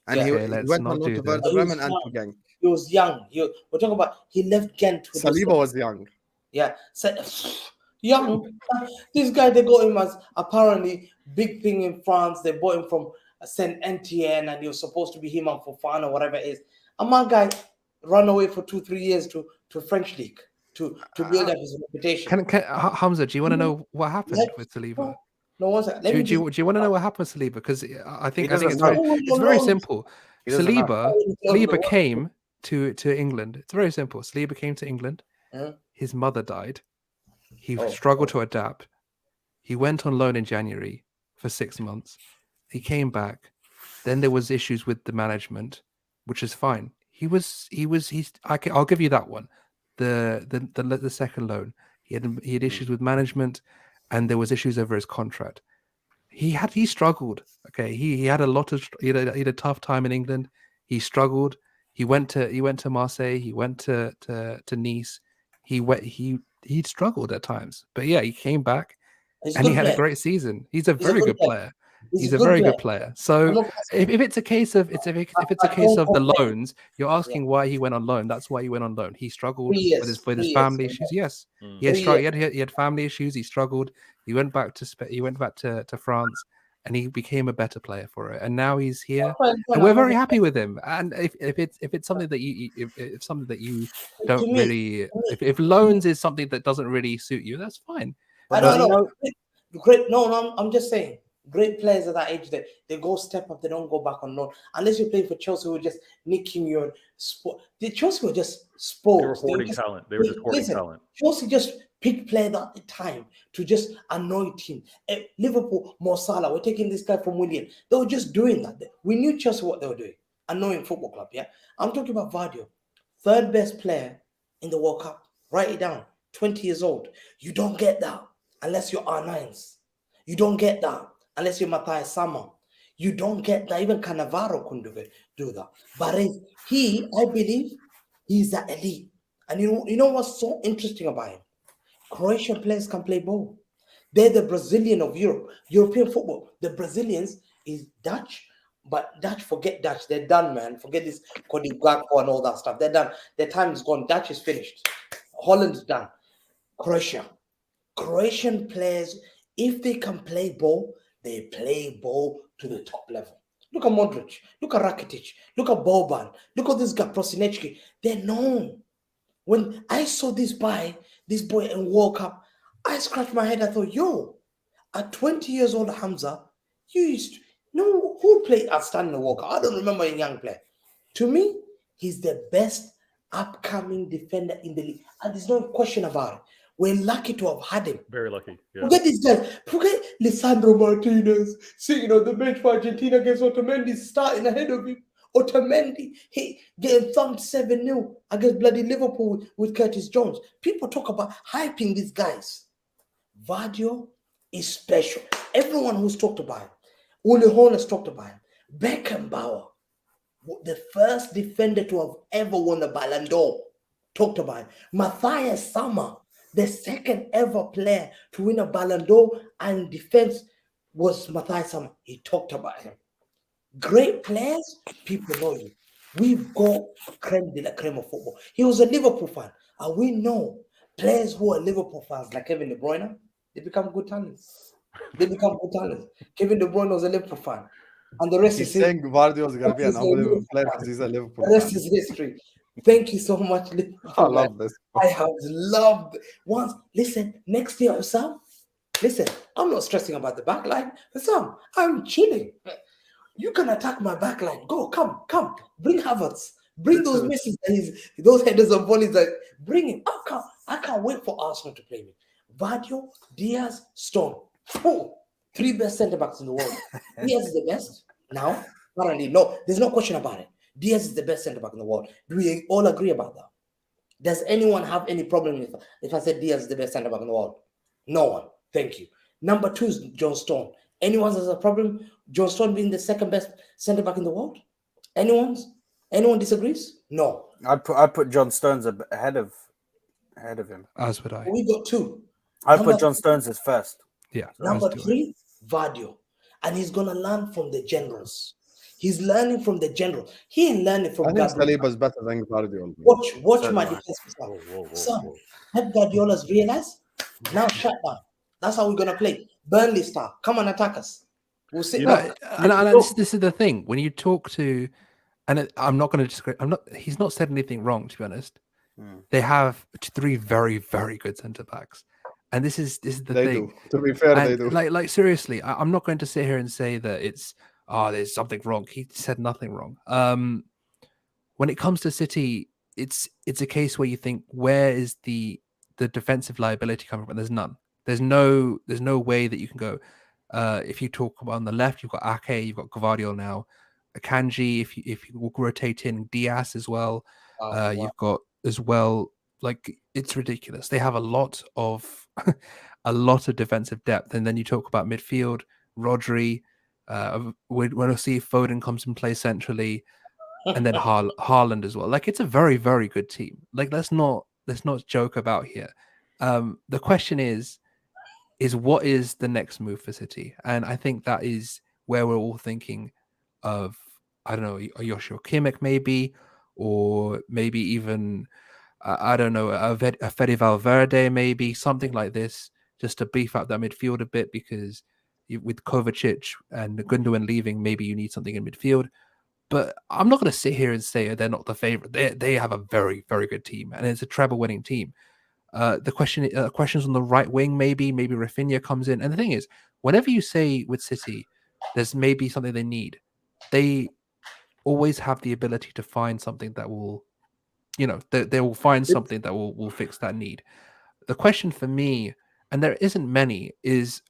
And Yeah. he let's went not on loan do to this. Werder He was Bremen and young. to Genk. He was young. We're talking about he left Ghent. with those- Saliba was young. Yeah, so, young. This guy, they got him as apparently big thing in France. They bought him from Saint Etienne, and he was supposed to be him and Fofana or whatever it is. And my guy ran away for 2-3 years to French league to build up his reputation. Hamza, do you want to know what happened Let- with Saliba? No, one second. Do you want to know what happened to Saliba? Because I think doesn't it's know. very simple. He doesn't know. Saliba came to England. It's very simple. Saliba came to England. Yeah. His mother died. He Oh. struggled to adapt. He went on loan in January for 6 months. He came back. Then there was issues with the management, which is fine. I'll give you that one. The second loan. He had issues with management, and there was issues over his contract. He struggled. Okay, he had he had a tough time in England. He struggled. He went to Marseille. He went to Nice. He struggled at times, but yeah, he came back He's a and good he had a player. great season. He's a He's a very good good player. player. He's a good very player. good player. I'm So not if it's a case of if it's a I case don't of the compare. loans, you're asking why he went on loan. That's why he went on loan. He struggled 3 years. with his 3 years. family issues. Yes, he had 3 years. he had family issues. He struggled. He went back to France, and he became a better player for it. And now he's here, and we're very happy with him. And if it's something that if something that you don't To me, really if loans is something that doesn't really suit you, that's fine. I But don't you know. know, Great. No, I'm just saying. Great players at that age, they go step up. They don't go back on loan unless you're playing for Chelsea, who are just nicking your sport. The Chelsea were just They were sports. hoarding talent. They were just hoarding talent. Chelsea just picked players at the time to just annoy team. Liverpool, more Salah. We're taking this guy from William. They were just doing that. We knew Chelsea what they were doing. Annoying football club. Yeah, I'm talking about Gvardiol, third best player in the World Cup. Write it down. 20 years old. You don't get that unless you're R9s. You don't get that unless you're Matthias Sammer. You don't get that. Even Cannavaro couldn't do that. But I believe, he's the elite. And you know what's so interesting about him? Croatian players can play ball. They're the Brazilian of Europe. European football. The Brazilians is Dutch, but Dutch, forget Dutch. They're done, man. Forget this Cody Gakpo and all that stuff. They're done. Their time is gone. Dutch is finished. Holland's done. Croatian players, if they can play ball, they play ball to the top level. Look at Modric, look at Rakitic, look at Boban, look at this guy Prosinecki. They're known. When I saw this boy in World Cup, I scratched my head. I thought, yo, at 20 years old, Hamza, you used to know who played outstanding in the World Cup. I don't remember a young player. To me, he's the best upcoming defender in the league, and there's no question about it. We're lucky to have had him. Very lucky. Yeah. Forget these guys. Forget Lisandro Martinez sitting on the bench for Argentina against Otamendi, starting ahead of him. Otamendi, he getting thumped 7-0 against bloody Liverpool with Curtis Jones. People talk about hyping these guys. Gvardiol is special. Everyone who's talked about him, Uli Horn talked about him. Beckenbauer, the first defender to have ever won the Ballon d'Or, talked about him. Matthias Sammer, the second ever player to win a Ballon d'Or and defense was Matthias Sammer. He talked about him. Great players, people know you. We've got creme de la creme of football. He was a Liverpool fan, and we know players who are Liverpool fans like Kevin De Bruyne, they become good talents. Kevin De Bruyne was a Liverpool fan, and the rest He's is saying Gvardiol is going to be an unbelievable player because he's a Liverpool the rest fan. is history. Thank you so much, Liverpool. I love this. I have loved once. Listen, next year, Sam. Listen, I'm not stressing about the back line. Sam, I'm chilling. You can attack my back line. Go, come. Bring Havertz. Bring those misses, those headers of volleys. Bring him. I can't wait for Arsenal to play me. Gvardiol, Diaz, Stone. Oh, 3 best centre backs in the world. Diaz is the best now. Apparently, no, there's no question about it. Diaz is the best centre back in the world. Do we all agree about that? Does anyone have any problem with if I said Diaz is the best centre back in the world? No one. Thank you. Number 2 is John Stone. Anyone has a problem? John Stone being the second best centre back in the world? Anyone disagrees? No. I put John Stones ahead of him. As would I. We got 2. I put John Stones as first. Yeah. Number 3, Gvardiol. And he's gonna learn from the generals. He's learning from the general. He ain't learning from I think Gabriel. Saliba's better than Gvardiol. Watch my defense. Son, Pep Guardiola's realized. Now shut down. That's how we're gonna play. Burnley style. Come and attack us. We'll sit back. This is the thing. When you talk to, and I'm not going to disagree. He's not said anything wrong, to be honest. They have 3 very, very good centre backs, and this is the thing. Do. To be fair, and they do. Like seriously, I'm not going to sit here and say that it's there's something wrong. He said nothing wrong. When it comes to City, it's a case where you think, where is the defensive liability coming from? There's none. There's no way that you can go. If you talk about on the left, you've got Ake, you've got Gvardiol now, Akanji. If you rotate in Diaz as well, you've got as well. Like, it's ridiculous. They have a lot of defensive depth, and then you talk about midfield, Rodri. We'll see if Foden comes and plays centrally, and then Haaland as well. Like, it's a very, very good team. Like, let's not joke about here. The question is what is the next move for City? And I think that is where we're all thinking of, I don't know, a Joshua Kimmich maybe, or maybe even, I don't know, a Fede Valverde maybe, something like this, just to beef up that midfield a bit, because with Kovacic and Gundogan leaving, maybe you need something in midfield. But I'm not going to sit here and say they're not the favorite. They have a very, very good team, and it's a treble-winning team. The questions on the right wing, maybe Rafinha comes in. And the thing is, whenever you say with City, there's maybe something they need, they always have the ability to find something that will, they will find something that will fix that need. The question for me, and there isn't many, is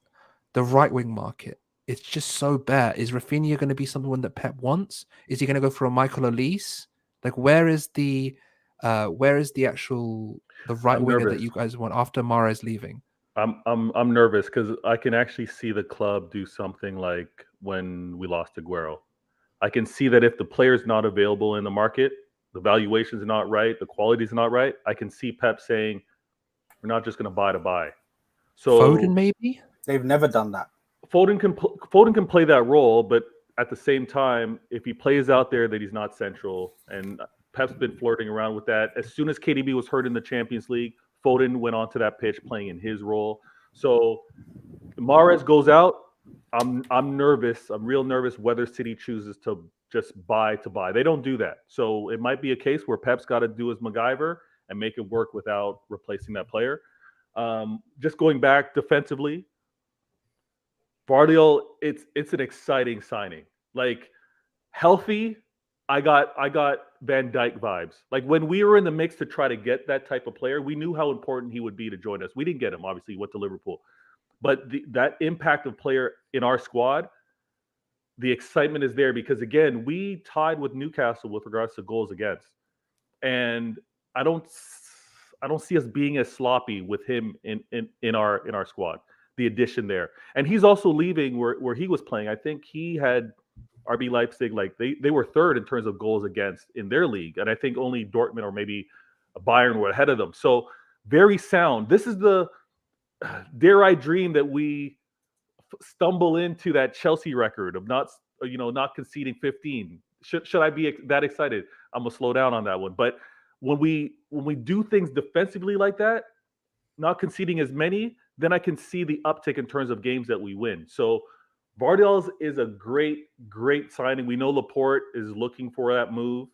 the right wing market. It's just so bad. Is Rafinha going to be someone that Pep wants? Is he going to go for a Michael Olise? Like, where is the actual right winger that you guys want after Mahrez leaving? I'm nervous because I can actually see the club do something like when we lost to Gvardiol. I can see that if the player's not available in the market, the valuation's not right, the quality's not right, I can see Pep saying, we're not just going to buy to buy. So Foden, maybe? They've never done that. Foden can play that role, but at the same time, if he plays out there, that he's not central. And Pep's been flirting around with that. As soon as KDB was hurt in the Champions League, Foden went onto that pitch playing in his role. So Mahrez goes out. I'm nervous. I'm real nervous whether City chooses to just buy to buy. They don't do that. So it might be a case where Pep's got to do his MacGyver and make it work without replacing that player. Just going back defensively, Gvardiol, it's an exciting signing. Like, healthy, I got Van Dijk vibes. Like, when we were in the mix to try to get that type of player, we knew how important he would be to join us. We didn't get him, obviously, he went to Liverpool. But that impact of player in our squad, the excitement is there because, again, we tied with Newcastle with regards to goals against. And I don't see us being as sloppy with him in our squad. The addition there, and he's also leaving where he was playing. I think he had RB Leipzig, like they were third in terms of goals against in their league, and I think only Dortmund or maybe Bayern were ahead of them. So very sound. This is the dare I dream that we stumble into that Chelsea record of not conceding 15. Should I be that excited? I'm gonna slow down on that one. But when we do things defensively like that, not conceding as many, then I can see the uptick in terms of games that we win. So Gvardiol is a great, great signing. We know Laporte is looking for that move,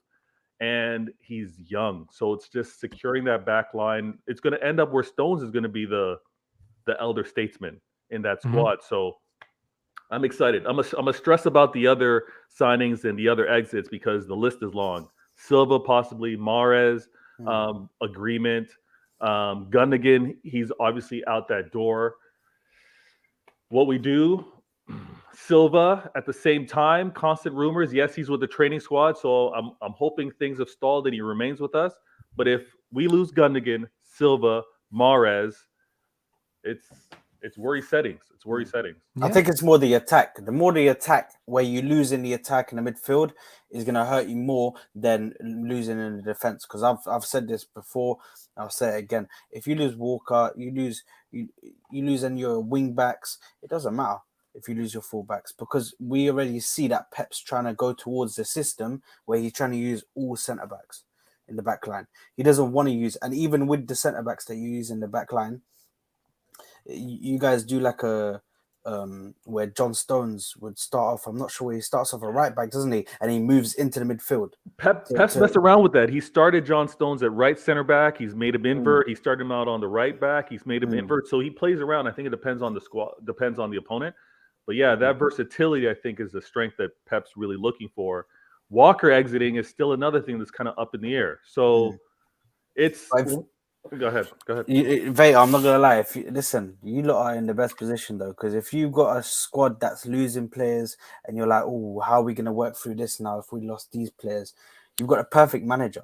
and he's young. So it's just securing that back line. It's going to end up where Stones is going to be the elder statesman in that squad. Mm-hmm. So I'm excited. I'm a stress about the other signings and the other exits because the list is long. Silva, possibly, Mahrez, agreement. Gundogan, he's obviously out that door. What we do, Silva at the same time, constant rumors. Yes, he's with the training squad, so I'm hoping things have stalled and he remains with us. But if we lose Gundogan, Silva, Mahrez, it's worry settings. It's worry settings. Yeah. I think it's more the attack. The more the attack, where you lose in the attack in the midfield, is going to hurt you more than losing in the defense. Because I've said this before, I'll say it again. If you lose Walker, you lose in your wing backs. It doesn't matter if you lose your full backs, because we already see that Pep's trying to go towards the system where he's trying to use all centre backs in the back line. He doesn't want to use, and even with the centre backs that you use in the back line, you guys do like a where John Stones would start off. I'm not sure where he starts off a right back, doesn't he? And he moves into the midfield. Pep's messed around with that. He started John Stones at right center back. He's made him invert. He started him out on the right back. He's made him invert. So he plays around. I think it depends on the squad, depends on the opponent. But yeah, that versatility I think is the strength that Pep's really looking for. Walker exiting is still another thing that's kind of up in the air. So it's. Go ahead. I'm not gonna lie. You lot are in the best position though, because if you've got a squad that's losing players, and you're like, "Oh, how are we gonna work through this now? If we lost these players," you've got a perfect manager.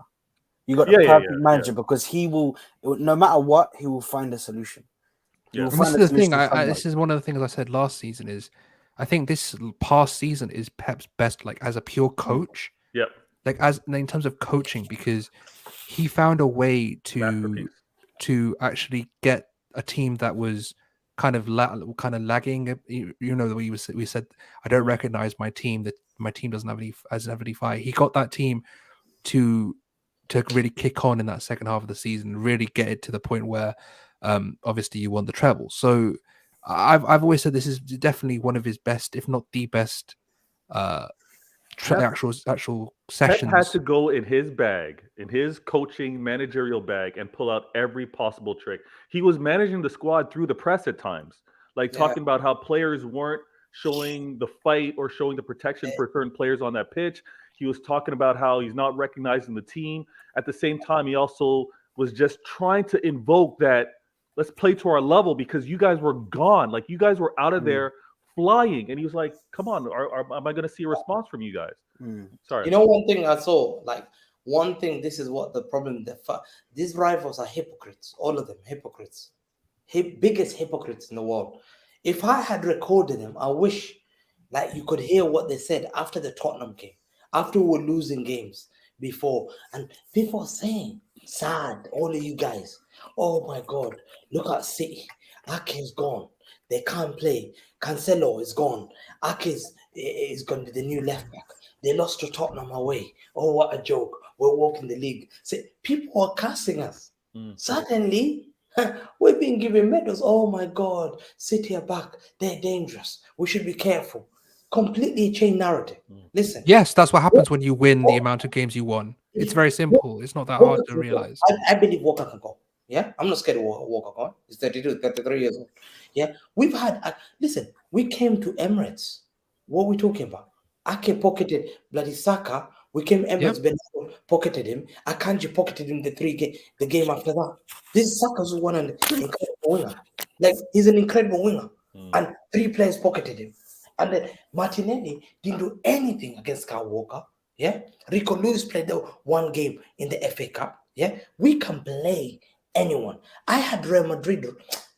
You got a perfect manager because he will, no matter what, he will find a solution. Yeah. This is the thing. This is one of the things I said last season. Is I think this past season is Pep's best, like as a pure coach. Yep. Like in terms of coaching, because he found a way to actually get a team that was kind of lagging. You know the way we said, I don't recognize my team. That my team doesn't have any fire. He got that team to really kick on in that second half of the season, really get it to the point where obviously you won the treble. So I've always said this is definitely one of his best, if not the best, actual sessions. Pep had to go in his bag, in his coaching managerial bag, and pull out every possible trick. He was managing the squad through the press at times, like talking about how players weren't showing the fight or showing the protection for certain players on that pitch. He was talking about how he's not recognizing the team. At the same time, he also was just trying to invoke that let's play to our level because you guys were gone. Like you guys were out of there flying. And he was like, come on, am I going to see a response from you guys? Sorry. You know, one thing I saw, like one thing, this is what the problem, these rivals are hypocrites. All of them, hypocrites. Biggest hypocrites in the world. If I had recorded them, I wish like you could hear what they said after the Tottenham game, after we were losing games before. And people are saying, sad, all of you guys. Oh my God, look at City. Ake's gone. They can't play. Cancelo is gone. Ake is going to be the new left back. They lost to Tottenham away. Oh, what a joke. We're walking the league. See, people are casting us. Suddenly, we've been given medals. Oh my God, City are back. They're dangerous. We should be careful. Completely change narrative. Listen. Yes, that's what happens when you win the amount of games you won. It's very simple. It's not that hard to realize. I believe Walker can go. Yeah, I'm not scared of Walker going. He's 32, 33 years old. Yeah, we've had, listen, we came to Emirates. What are we talking about? Ake pocketed bloody Saka. We came Emirates, Ben pocketed him. Akanji pocketed him the game after that. This Saka's one an incredible winger. Like, he's an incredible winger. And 3 players pocketed him. And then Martinelli didn't do anything against Kyle Walker. Yeah, Rico Lewis played the one game in the FA Cup. Yeah, we can play anyone. I had Real Madrid.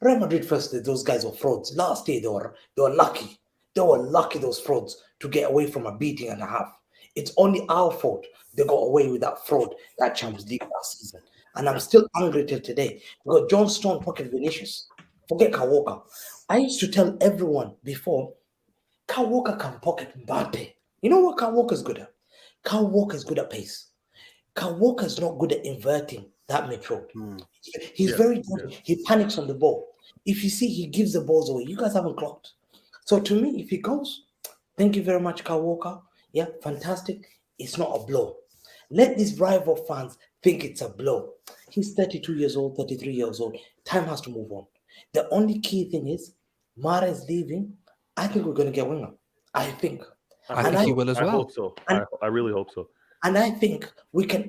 Real Madrid first, those guys were frauds. Last year, they were lucky. They were lucky, those frauds, to get away from a beating and a half. It's only our fault they got away with that fraud, that Champions League last season. And I'm still angry till today. Because John Stone pocket Vinicius. Forget Kyle Walker. I used to tell everyone before, Kyle Walker can pocket Mbappe. You know what Kyle Walker is good at? Kyle Walker is good at pace. Kyle Walker is not good at inverting that midfield. He's very good. He panics on the ball. If you see, he gives the balls away. You guys haven't clocked. So to me, if he goes, thank you very much, Kyle Walker. Yeah, fantastic. It's not a blow. Let these rival fans think it's a blow. He's 32 years old, 33 years old. Time has to move on. The only key thing is, Mara is leaving. I think we're going to get winger. I think. I think he will as well. I hope so. I really hope so. And I think we can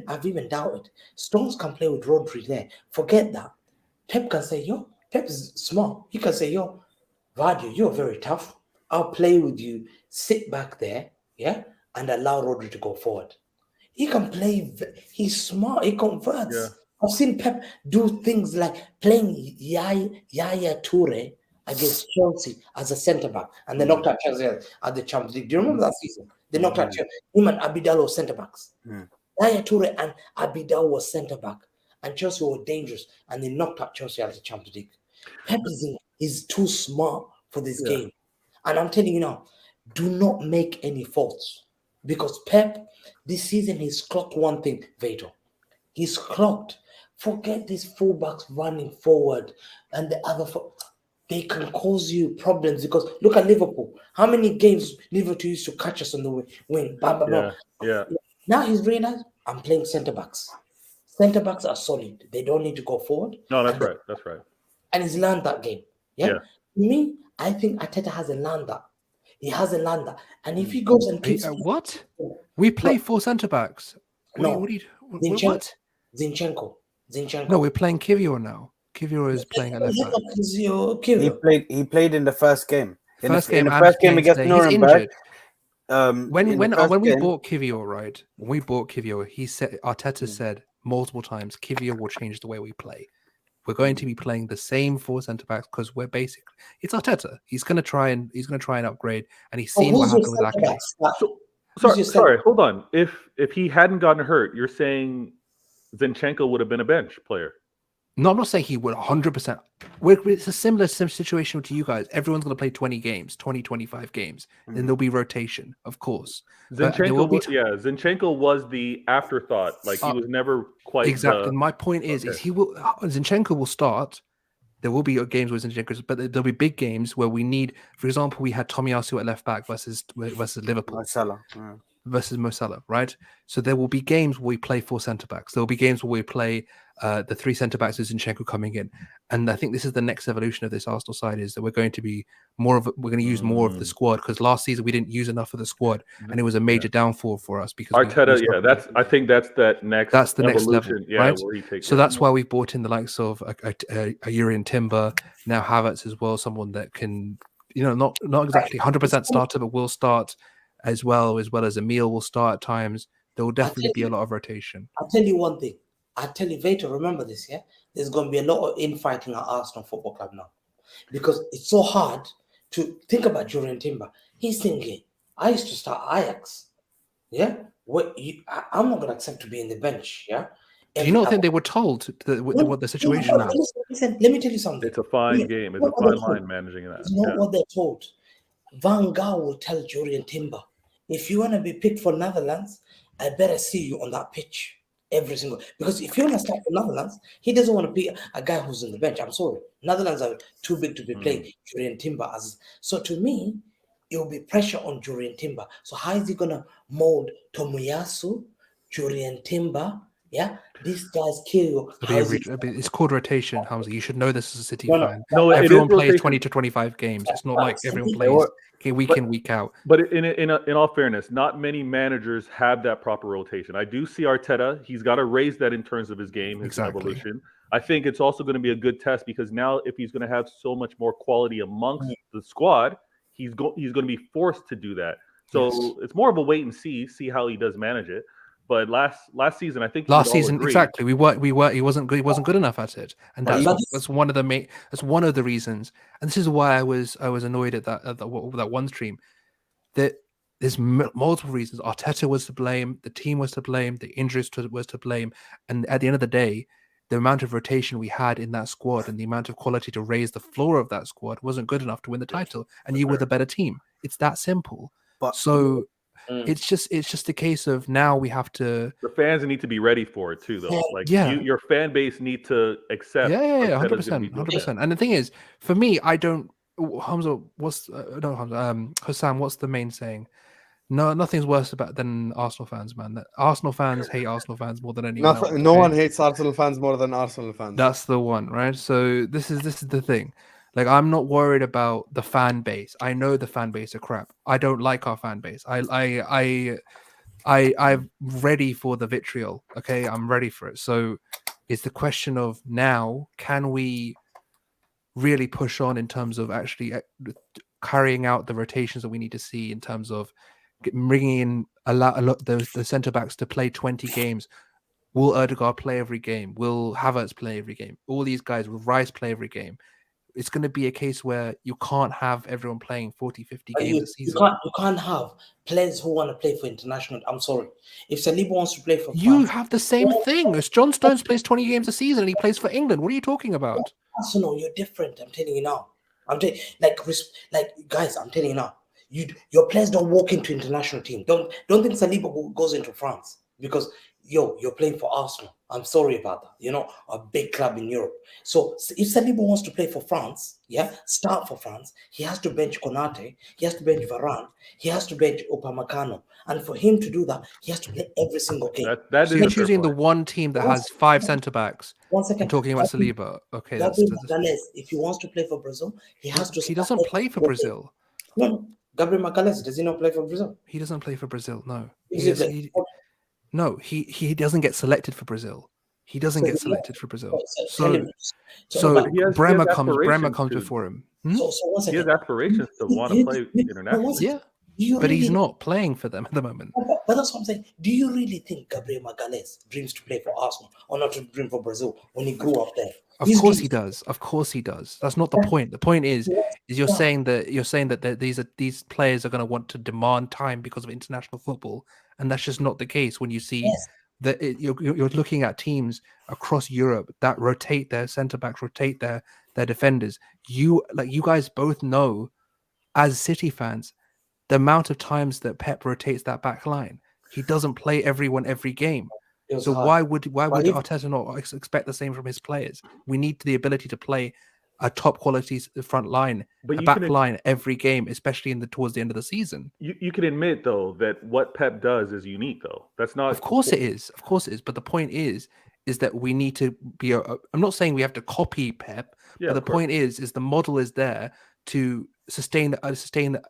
I've even doubted, Stones can play with Rodri there. Forget that. Pep can say, yo, Pep is smart. He can say, yo, Gvardiol, you're very tough. I'll play with you. Sit back there, yeah, and allow Rodri to go forward. He can play. He's smart. He converts. Yeah. I've seen Pep do things like playing Yaya Toure against Chelsea as a centre-back, and they knocked out Chelsea at the Champions League. Do you remember that season? They knocked out Chelsea. Him and Abidal were centre-backs. Yaya Toure and Abidal were centre-back, and Chelsea were dangerous, and they knocked out Chelsea at the Champions League. Pep is too smart for this game. And I'm telling you now, do not make any faults. Because Pep, this season, he's clocked one thing, Vato. He's clocked. Forget these fullbacks running forward and the other. They can cause you problems because look at Liverpool. How many games Liverpool used to catch us on the wing? Blah, blah, blah. Yeah. Now he's realized I'm playing centre-backs. Centre-backs are solid. They don't need to go forward. No, that's right. That's right. And he's learned that game. Yeah. To me, I think Arteta hasn't learned that. He hasn't learned that. And if he goes and keeps... What? We play 4 centre-backs. No. What? Zinchenko. No, we're playing Kivior now. Kivior is playing at left back. He played in the first game. In the first game against Nuremberg. When we bought Kivior, right? When we bought Kivior, Arteta said multiple times, Kivior will change the way we play. We're going to be playing the same 4 centre backs because we're basically it's Arteta. He's going to try and upgrade, and he's seen what happened with Ake. Sorry, hold on. If he hadn't gotten hurt, you're saying Zinchenko would have been a bench player? No, I'm not saying he would 100%. It's a similar situation to you guys. Everyone's going to play 20 games, 20, 25 games. Then there'll be rotation, of course. But there will be Zinchenko was the afterthought. Like he was never quite exactly. My point is Zinchenko will start. There will be games where Zinchenko, but there'll be big games where we need. For example, we had Tomiyasu at left back versus Liverpool. Salah. Versus Mo Salah, right? So there will be games where we play 4 centre backs. There will be games where we play the 3 centre backs with Zinchenko coming in, and I think this is the next evolution of this Arsenal side is that we're going to be we're going to use more of the squad because last season we didn't use enough of the squad, and it was a major downfall for us because Arteta. That's the next level, right? Where he takes so that's why we've bought in the likes of a Urian Timber, now Havertz as well, someone that can not exactly 100% starter, but will start. As well as Emil will start at times. There will definitely be a lot of rotation. I'll tell you one thing. I'll tell you, Vader, remember this, yeah? There's going to be a lot of infighting at Arsenal Football Club now. Because it's so hard to think about Jurriën Timber. He's thinking, I used to start Ajax. Yeah? I'm not going to accept to be in the bench, yeah? Do you not think they were told what the situation is? Listen, let me tell you something. It's a fine game. It's a fine line managing that. It's not what they're told. Van Gaal will tell Jurriën Timber, if you want to be picked for Netherlands, I better see you on that pitch every single. Because if you want to start for Netherlands, he doesn't want to be a guy who's on the bench. I'm sorry, Netherlands are too big to be playing Jurriën Timber as. So to me, it will be pressure on Jurriën Timber. So how is he gonna mold Tomiyasu, Jurriën Timber? Yeah, these guys kill you. It's called rotation, Hamza. You should know this as a City fan. No, everyone plays 20 to 25 games. It's not like everyone plays week in, week out. But in all fairness, not many managers have that proper rotation. I do see Arteta. He's got to raise that in terms of his game, his evolution. I think it's also going to be a good test because now if he's going to have so much more quality amongst the squad, he's going to be forced to do that. So it's more of a wait and see how he does manage it. But last season, I think exactly. He wasn't good enough at it, and that's one of the reasons. And this is why I was annoyed at that one stream. That there's multiple reasons. Arteta was to blame, the team was to blame, the injuries was to blame, and at the end of the day, the amount of rotation we had in that squad and the amount of quality to raise the floor of that squad wasn't good enough to win the title. And you were the better team. It's that simple. It's just a case of now we have to. The fans need to be ready for it too, though. Your fan base need to accept. 100%. And the thing is, for me, I don't. Hamza, Hussam, what's the main saying? No, nothing's worse than Arsenal fans, man. Arsenal fans hate Arsenal fans more than anyone else. No one hates Arsenal fans more than Arsenal fans. That's the one, right? So this is the thing. Like, I'm not worried about the fan base. I know the fan base are crap. I don't like our fan base. I'm ready for the vitriol. Okay, I'm ready for it. So it's the question of now, can we really push on in terms of actually carrying out the rotations that we need to see in terms of bringing in a lot the centre backs to play 20 games? Will Odegaard play every game? Will Havertz play every game? All these guys, will Rice play every game? It's going to be a case where you can't have everyone playing 40, 50 games a season. You can't have players who want to play for international. I'm sorry. If Saliba wants to play for France, you have the same thing. As John Stones plays 20 games a season and he plays for England. What are you talking about? Arsenal, you're different. I'm telling you now. Guys, I'm telling you now. Your players don't walk into international team. Don't think Saliba goes into France because you're playing for Arsenal. I'm sorry about that. A big club in Europe. So if Saliba wants to play for France, start for France, he has to bench Konate, he has to bench Varane, he has to bench Upamecano. And for him to do that, he has to play every single game. So you're choosing the one team that has 5 centre-backs. 1 second. And talking about Saliba. Okay. If he wants to play for Brazil, he has to. He doesn't play for Brazil. No. Gabriel Magalhaes, does he not play for Brazil? He doesn't play for Brazil, no. No, he doesn't get selected for Brazil. He doesn't get selected for Brazil. So Bremer comes before him. He has aspirations to want to play internationally. Yeah, but he's not playing for them at the moment. But that's what I'm saying. Do you really think Gabriel Magalhaes dreams to play for Arsenal or not to dream for Brazil when he grew up there? Of course he does. Of course he does. That's not the point. The point is you're saying that these players are going to want to demand time because of international football, and that's just not the case when you see You're looking at teams across Europe that rotate their centre backs, rotate their defenders. You guys both know, as City fans, the amount of times that Pep rotates that back line. He doesn't play everyone every game. So why would Arteta not expect the same from his players? We need the ability to play a top quality front line, a back line every game, especially towards the end of the season. You can admit though that what Pep does is unique though. That's not. Of course it is. But the point is that we need to be. I'm not saying we have to copy Pep, but the point is the model is there to sustain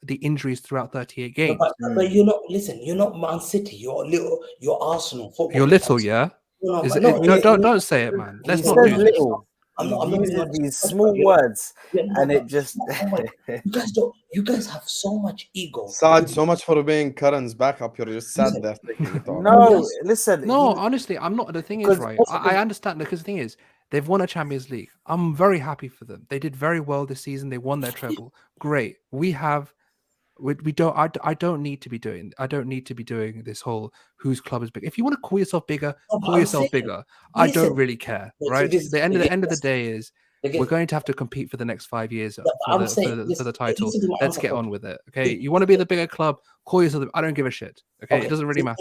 the injuries throughout 38 games. But you're not. Listen, you're not Man City. You're little. You're Arsenal football. You're little, yeah. Don't say it, man. Let's not do little. I'm using these small words, and it just. You guys have so much ego. Sad, so much for being Karen's backup. You're just sat there thinking it all. No, listen. No, honestly, I'm not. The thing is, right? I understand, because the thing is, they've won a Champions League. I'm very happy for them. They did very well this season. They won their treble. Great. I don't need to be doing this whole whose club is big. If you want to call yourself bigger, call yourself bigger. I don't really care, right? The end of the day is we're going to have to compete for the next 5 years for the title. Let's get on with it. Okay. You want to be the bigger club, call yourself. I don't give a shit. Okay. It doesn't really matter.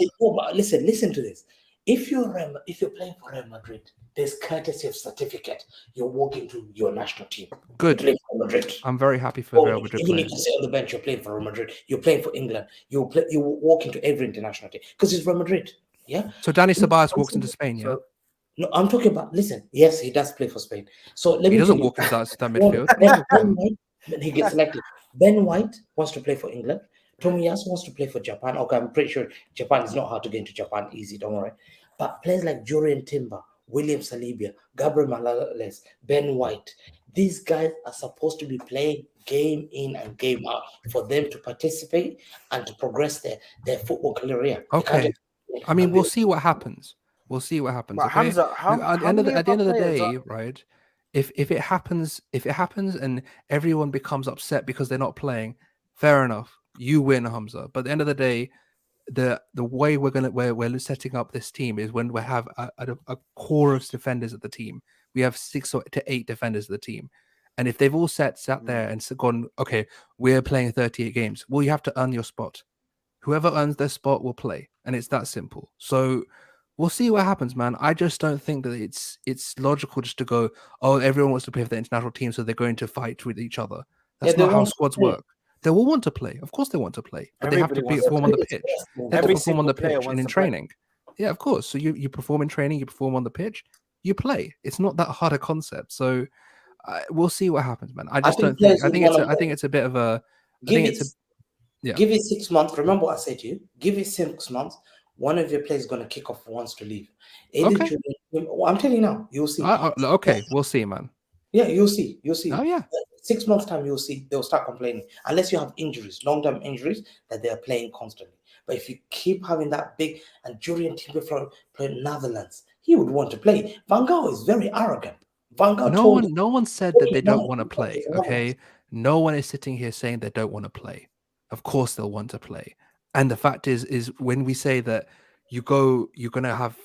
Listen to this. If you're playing for Real Madrid, there's courtesy of certificate. You're walking to your national team. Good. You're playing for Madrid. I'm very happy for Real Madrid. Even if you sit on the bench, you're playing for Real Madrid. You're playing for England. You walk into every international team because it's Real Madrid. Yeah. So Dani Ceballos walks into Spain. Yeah. No, I'm talking about. Listen, yes, he does play for Spain. So he doesn't walk into that midfield. Then he gets selected. Ben White wants to play for England. Tomiyasu wants to play for Japan. Okay, I'm pretty sure Japan is not hard to get into Japan. Easy, don't worry. But players like Jurriën Timber, William Saliba, Gabriel Magalhaes, Ben White, these guys are supposed to be playing game in and game out for them to participate and to progress their football career. Okay. I mean, we'll see what happens. We'll see what happens. Okay? Hamza, at the end of the day, right? If it happens and everyone becomes upset because they're not playing, fair enough. You win, Hamza. But at the end of the day, the way we're setting up this team is when we have a core of defenders at the team. We have 6 to 8 defenders at the team, and if they've all sat there and gone, okay, we're playing 38 games. Well, you have to earn your spot. Whoever earns their spot will play, and it's that simple. So we'll see what happens, man. I just don't think that it's logical just to go, oh, everyone wants to play for the international team, so they're going to fight with each other. That's not how squads work. They will want to play. Of course they want to play. But they have to perform on the pitch. They have to perform on the pitch and in training. Yeah, of course. So you perform in training, you perform on the pitch, you play. It's not that hard a concept. So we'll see what happens, man. I think it's a bit of a... Give it 6 months. Remember what I said to you? Give it 6 months. One of your players is going to kick off, wants to leave. Okay. I'm telling you now. You'll see. Okay, we'll see, man. Yeah, you'll see. Oh, yeah. 6 months time, you'll see they'll start complaining unless you have injuries, long-term injuries that they're playing constantly. But if you keep having that big and Jurriën Timber playing Netherlands, he would want to play. Van Gaal is very arrogant. Van Gaal no one said that they don't want to play. Okay, no one is sitting here saying they don't want to play. Of course they'll want to play. And the fact is when we say that you're going to have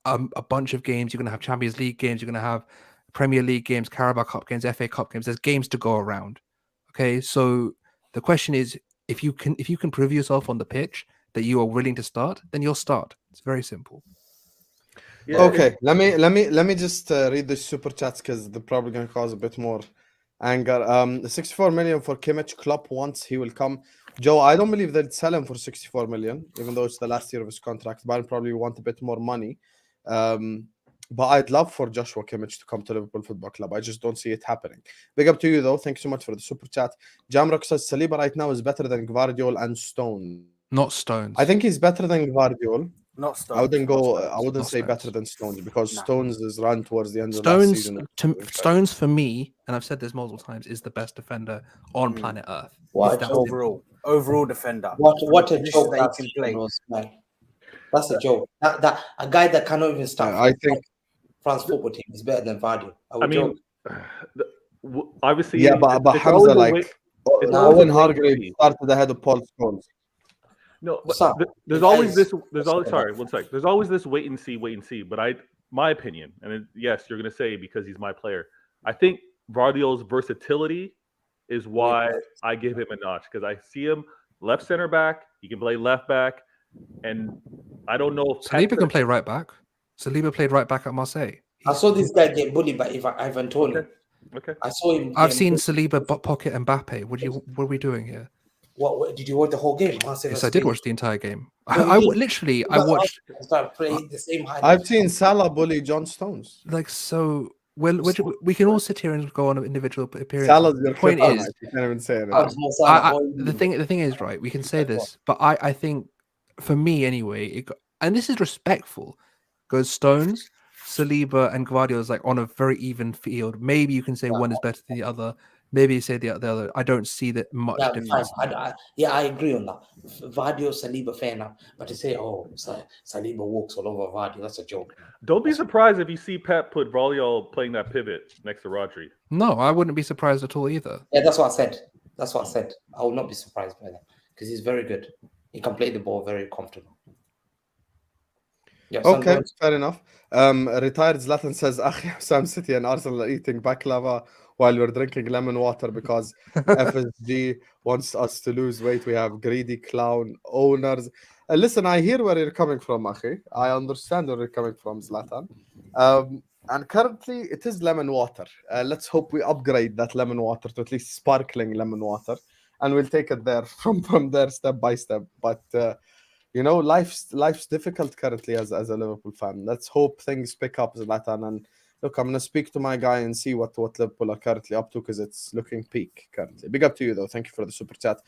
a bunch of games, you're going to have Champions League games, you're going to have Premier League games, Carabao Cup games, FA Cup games. There's games to go around. Okay, so the question is, if you can prove yourself on the pitch that you are willing to start, then you'll start. It's very simple. Yeah. Okay, let me just read the super chats because they're probably going to cause a bit more anger. 64 million for Kimmich. Klopp wants he will come. Joe, I don't believe they'd sell him for 64 million, even though it's the last year of his contract. Bayern probably want a bit more money. But I'd love for Joshua Kimmich to come to Liverpool Football Club. I just don't see it happening. Big up to you, though. Thanks so much for the super chat. Jamrock says Saliba right now is better than Gvardiol and Stones. Not Stones. I think he's better than Gvardiol. Not Stones. I wouldn't say better than Stones because Stones is run towards the end of the season. Stones for me, and I've said this multiple times, is the best defender on planet Earth. Overall defender. What a joke that can play. That's a joke. That a guy that cannot even start. I think France football team is better than Gvardiol. Obviously, yeah, but Hamza, like Owen Hargreaves started ahead of Paul Scholes. No, but So, there's if always I- this. There's always sorry, one sec. There's always this wait and see. But my opinion, and yes, you're gonna say because he's my player. I think Gvardiol's versatility is why I give him a notch because I see him left center back. He can play left back, and I don't know if Saliba can play right back. Saliba played right back at Marseille. I saw this guy get bullied by Ivan Toney. Okay. I saw him. I've seen Saliba pocket Mbappe. What are we doing here? What did you watch the whole game? Yes, I did watch the entire game. No, I you did. literally I watched Start playing the same highlight. I've seen Salah bully John Stones. like so. Well, we can all sit here and go on an individual appearance. Salah's The your point clip, is, you can't even say it. the thing is, right? We can say this, but I think for me anyway, and this is respectful, goes Stones, Saliba, and Gvardiol is like on a very even field. Maybe you can say one is better than the other. Maybe you say the other. I don't see that much difference. I agree on that. Gvardiol, Saliba, fair enough. But to say, Saliba walks all over Gvardiol, that's a joke. Don't be surprised if you see Pep put Gvardiol playing that pivot next to Rodri. No, I wouldn't be surprised at all either. Yeah, that's what I said. I will not be surprised by that because he's very good. He can play the ball very comfortable. Yeah, Okay, fair enough. Retired Zlatan says, Sam City and Arsenal are eating baklava while we're drinking lemon water because FSG wants us to lose weight. We have greedy clown owners. Listen, I hear where you're coming from, Akhi. I understand where you're coming from, Zlatan. And currently, it is lemon water. Let's hope we upgrade that lemon water to at least sparkling lemon water. And we'll take it there from there step by step. But... life's difficult currently as a Liverpool fan. Let's hope things pick up, Zlatan. And look, I'm going to speak to my guy and see what Liverpool are currently up to because it's looking peak currently. Big up to you, though. Thank you for the super chat.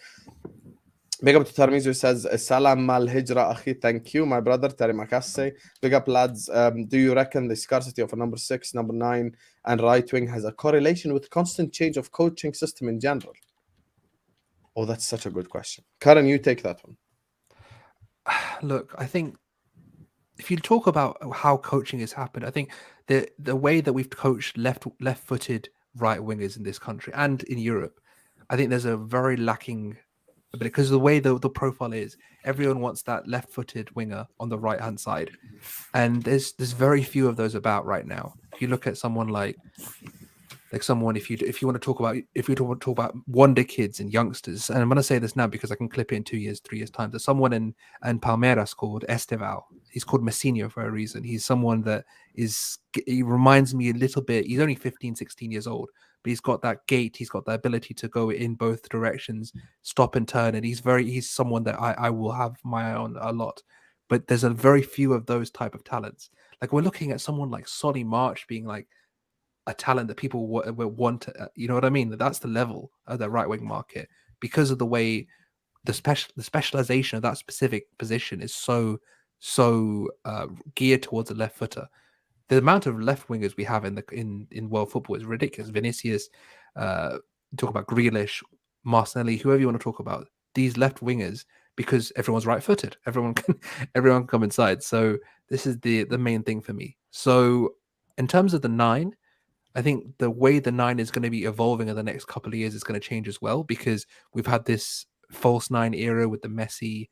Big up to Tarmizu, who says, Salam al hijra, akhi. Thank you, my brother. Terry Makasse. Big up, lads. Do you reckon the scarcity of a number 6, number 9, and right wing has a correlation with constant change of coaching system in general? Oh, that's such a good question. Karen, you take that one. Look, I think if you talk about how coaching has happened, I think the way that we've coached left-footed right wingers in this country and in Europe, I think there's a very lacking because the way the profile is, everyone wants that left-footed winger on the right-hand side, and there's very few of those about right now. If you look at someone like someone, if you want to talk about wonder kids and youngsters, and I'm going to say this now because I can clip it in 2 years, 3 years time. There's someone in Palmeiras called Estevao. He's called Messinho for a reason. He's someone that he reminds me a little bit. He's only 15, 16 years old, but he's got that gait. He's got the ability to go in both directions, stop and turn, and he's someone that I will have my eye on a lot. But there's a very few of those type of talents. Like we're looking at someone like Solly March being like a talent that people want to, you know what I mean? That's the level of the right wing market because of the way the specialization of that specific position is so geared towards a left footer. The amount of left wingers we have in world football is ridiculous. Vinicius, talk about Grealish, Martinelli, whoever you want to talk about. These left wingers, because everyone's right footed, everyone can come inside. So this is the main thing for me. So in terms of the 9. I think the way the 9 is going to be evolving in the next couple of years is going to change as well because we've had this false 9 era with the Messi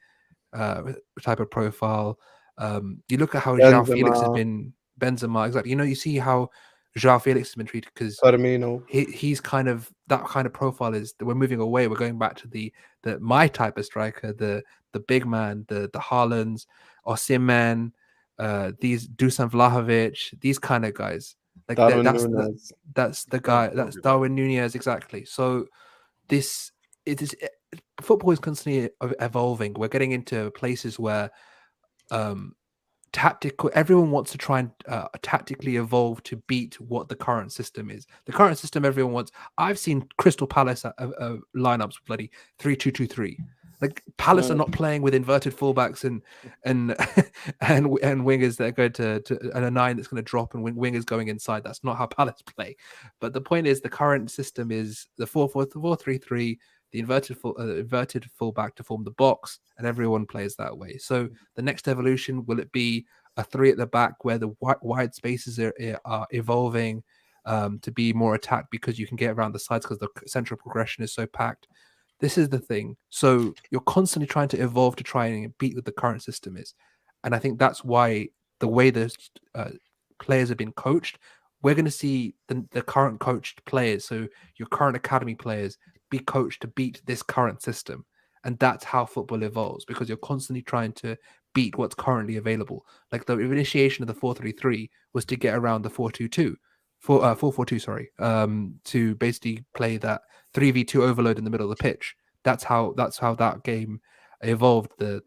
type of profile. You look at how João Felix has been, Benzema, exactly. You see how João Felix has been treated because he's kind of that kind of profile is that we're moving away. We're going back to the my type of striker, the big man, the Haalands, Osimhen, these Dusan Vlahovic, these kind of guys. Like that's the guy. That's Darwin Nunez exactly. So football is constantly evolving. We're getting into places where everyone wants to try and tactically evolve to beat what the current system is. The current system everyone wants. I've seen Crystal Palace lineups bloody 3-2-2-3. Like Palace are not playing with inverted fullbacks and wingers that are going to and a 9 that's going to drop and wingers going inside. That's not how Palace play. But the point is, the current system is the 4-4-3-3, the inverted fullback to form the box, and everyone plays that way. So the next evolution, will it be a 3 at the back where the wide spaces are evolving to be more attacked because you can get around the sides because the central progression is so packed? This is the thing. So you're constantly trying to evolve to try and beat what the current system is. And I think that's why the way the players have been coached, we're going to see the current coached players, so your current academy players, be coached to beat this current system. And that's how football evolves, because you're constantly trying to beat what's currently available. Like the initiation of the 4-3-3 was to get around the 4-2-2. 4-4-2, sorry, to basically play that 3v2 overload in the middle of the pitch. That's how that game evolved. The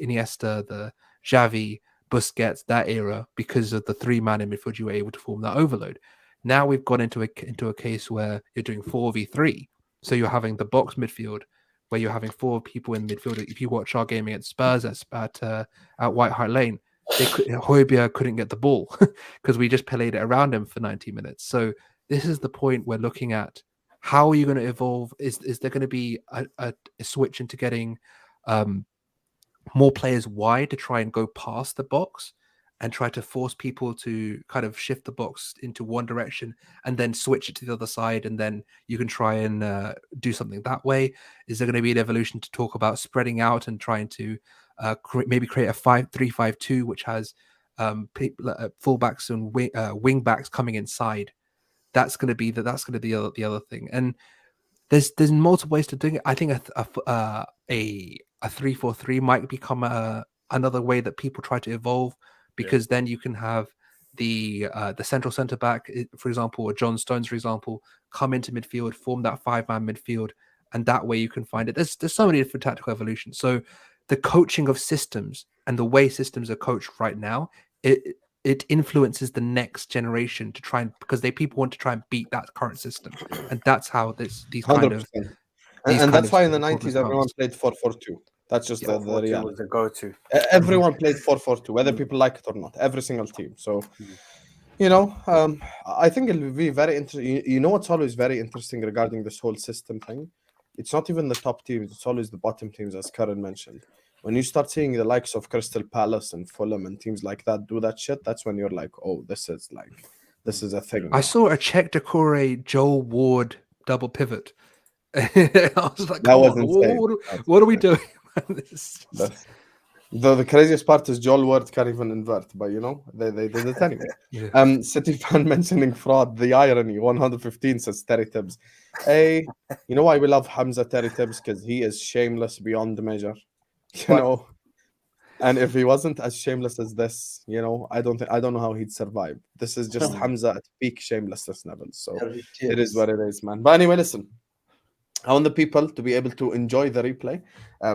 Iniesta, the Xavi, Busquets, that era, because of the 3-man in midfield, you were able to form that overload. Now we've gone into a case where you're doing 4v3, so you're having the box midfield where you're having 4 people in midfield. If you watch our game against Spurs at White Hart Lane, Højbjerg couldn't get the ball because we just played it around him for 90 minutes. So this is the point we're looking at. How are you going to evolve? Is there going to be a switch into getting more players wide to try and go past the box and try to force people to kind of shift the box into one direction and then switch it to the other side, and then you can try and do something that way? Is there going to be an evolution to talk about spreading out and trying to maybe create a 5-3-5-2, which has fullbacks and wing backs coming inside? That's going to be the other thing. And there's multiple ways to do it. I think a 3-4-3 might become another way that people try to evolve, because then you can have the central centre back, for example, or John Stones, for example, come into midfield, form that 5-man midfield, and that way you can find it. There's so many different tactical evolutions. So the coaching of systems and the way systems are coached right now, it influences the next generation to try and, because people want to try and beat that current system, and that's how these 100%. kind of and that's why in the 90s everyone played 4-4-2. That's just the reality. Was the go-to. Everyone played 4-4-2, whether people like it or not. Every single team. So, I think it'll be very interesting. You know what's always very interesting regarding this whole system thing? It's not even the top teams. It's always the bottom teams, as Karen mentioned. When you start seeing the likes of Crystal Palace and Fulham and teams like that do that shit, that's when you're like, oh, this is a thing. I saw a Czech Decore Joel Ward double pivot. I was like, that was insane. What are we doing? The craziest part is Joel Ward can't even invert, but they did it anyway. City fan mentioning fraud, the irony, 115 says Terry Tibbs. Hey, you know why we love Hamza Terry Tibbs? Because he is shameless beyond the measure. And if he wasn't as shameless as this, I don't know how he'd survive. This is just Hamza at peak shamelessness levels. So it is what it is, man. But anyway, listen, I want the people to be able to enjoy the replay.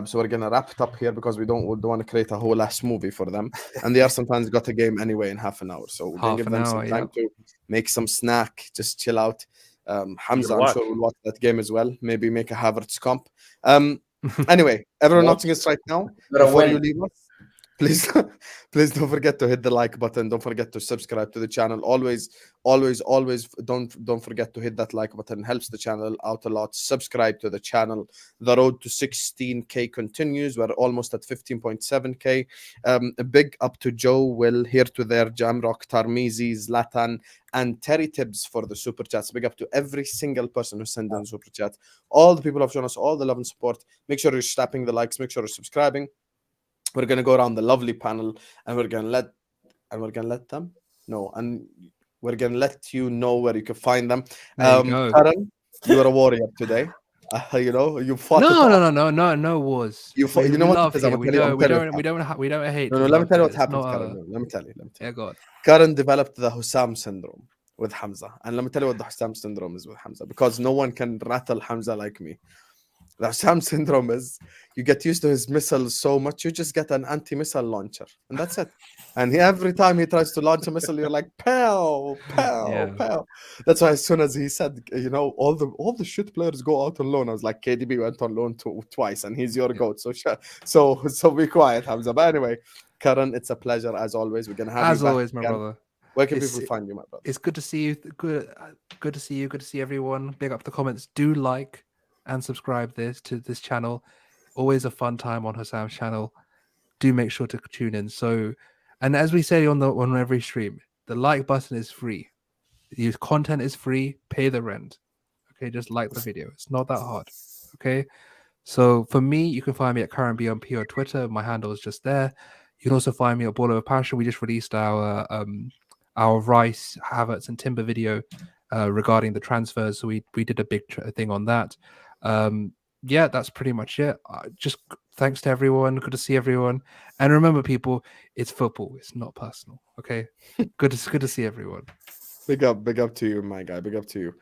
So we're gonna wrap it up here because we don't want to create a whole ass movie for them, and they are sometimes got a game anyway in half an hour. So we're gonna give them some time to make some snack, just chill out. Hamza, I'm sure will watch that game as well. Maybe make a Havertz comp. Anyway, everyone watching us right now, before you leave us, please don't forget to hit the like button. Don't forget to subscribe to the channel. Always don't forget to hit that like button. It helps the channel out a lot. Subscribe to the channel. The road to 16k continues. We're almost at 15.7k. A big up to Joe, Will, Here to There, Jamrock, Tarmizi, Zlatan, and Terry Tibbs for the super chats. Big up to every single person who sent in super chat. All the people who have shown us all the love and support. Make sure you're slapping the likes. Make sure you're subscribing. We're gonna go around the lovely panel, and we're gonna let you know where you can find them. Karen, you're a warrior today. You fought. No wars. You fought. You know what? We don't hate. No, let me tell you what happened, Karen. Let me tell you. Yeah, go on. Karen developed the Hussam syndrome with Hamza, and let me tell you what the Hussam syndrome is with Hamza, because no one can rattle Hamza like me. The Hussam syndrome is you get used to his missiles so much, you just get an anti-missile launcher, and that's it. And every time he tries to launch a missile, you're like, pow, pow, pow. That's why as soon as he said, all the shit players go out on loan, I was like, KDB went on loan twice, and he's your goat. So be quiet, Hamza. But anyway, Karen, it's a pleasure as always. We're gonna have as you always, my brother. Where can people find you, my brother? It's good to see you. Good to see you. Good to see everyone. Big up the comments. Do like and subscribe to this channel. Always a fun time on Hussam's channel. Do make sure to tune in. So, and as we say on every stream, the like button is free. The content is free. Pay the rent. Okay, just like the video. It's not that hard. Okay. So for me, you can find me at CurrentBMP on Twitter. My handle is just there. You can also find me at Ball of Passion. We just released our Rice, Havertz, and Timber video regarding the transfers. So we did a big thing on that. Yeah, that's pretty much it. Just thanks to everyone. Good to see everyone. And remember, people, it's football. It's not personal. Okay. good to see everyone. Big up to you, my guy. Big up to you.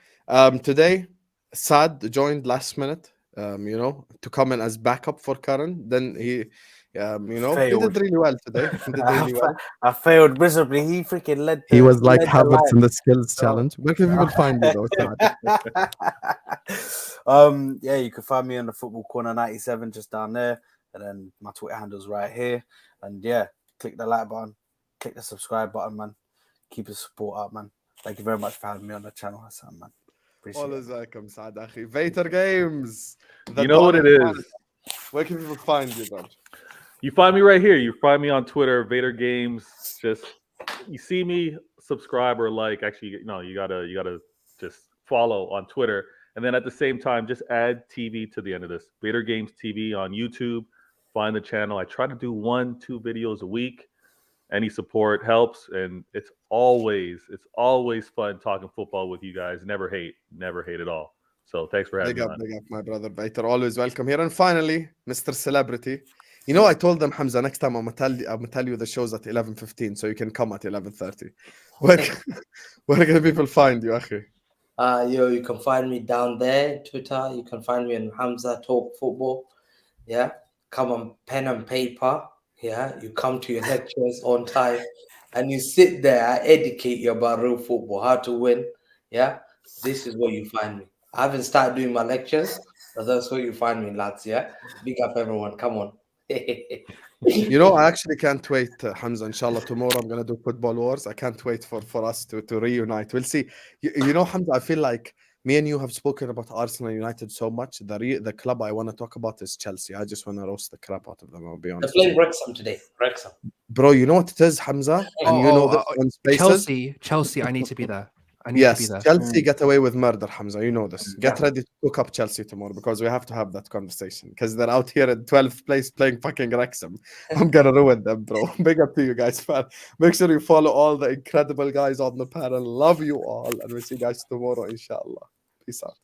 Today, Sad joined last minute. To come in as backup for Karen. Then he, he Failed. did really well today. He did really well. I failed miserably. He freaking led. He was like led the Havertz in line. the skills challenge. Where can people find you though, Sad? Yeah, you can find me on the Football Corner 97 just down there, and then my Twitter handle's right here. And yeah, click the like button, click the subscribe button, man. Keep the support up, man. Thank you very much for having me on the channel, Hassan, man. Appreciate Always it. welcome, Sad Akhi. Vader Games. You know what it is. Where can people find you, bro? You find me right here. You find me on Twitter, Vader Games. Just you see me, subscribe or like. Actually, no, you gotta just follow on Twitter, and then at the same time, just add TV to the end of this. Vader Games TV on YouTube. Find the channel. I try to do 1-2 videos a week. Any support helps, and it's always fun talking football with you guys. Never hate at all. So thanks for having me on. Big up, my brother Vader. Always welcome here. And finally, Mr. Celebrity. You know, I told them, Hamza, next time I'm gonna tell you the show's at 11:15, so you can come at 11:30. Where can people find you, Akhi? You can find me down there, Twitter. You can find me on Hamza Talk Football. Yeah, come on, pen and paper. Yeah, you come to your lectures on time, and you sit there. I educate you about real football, how to win. Yeah, this is where you find me. I haven't started doing my lectures, but that's where you find me, lads. Yeah, big up everyone. Come on. You know, I actually can't wait, Hamza. Inshallah, tomorrow I'm gonna do Football Wars. I can't wait for us to reunite. We'll see. You know, Hamza, I feel like me and you have spoken about Arsenal and United so much. The club I want to talk about is Chelsea. I just want to roast the crap out of them. I'll be They're honest. playing Wrexham today. Wrexham. Bro, you know what it is, Hamza? And you know this on Spaces. Chelsea, I need to be there. I need to be there. Chelsea get away with murder, Hamza. You know this. Get ready to cook up Chelsea tomorrow because we have to have that conversation because they're out here in 12th place playing fucking Wrexham. I'm gonna ruin them, bro. Big up to you guys, man. Make sure you follow all the incredible guys on the panel. Love you all, and we'll see you guys tomorrow, inshallah. Peace out.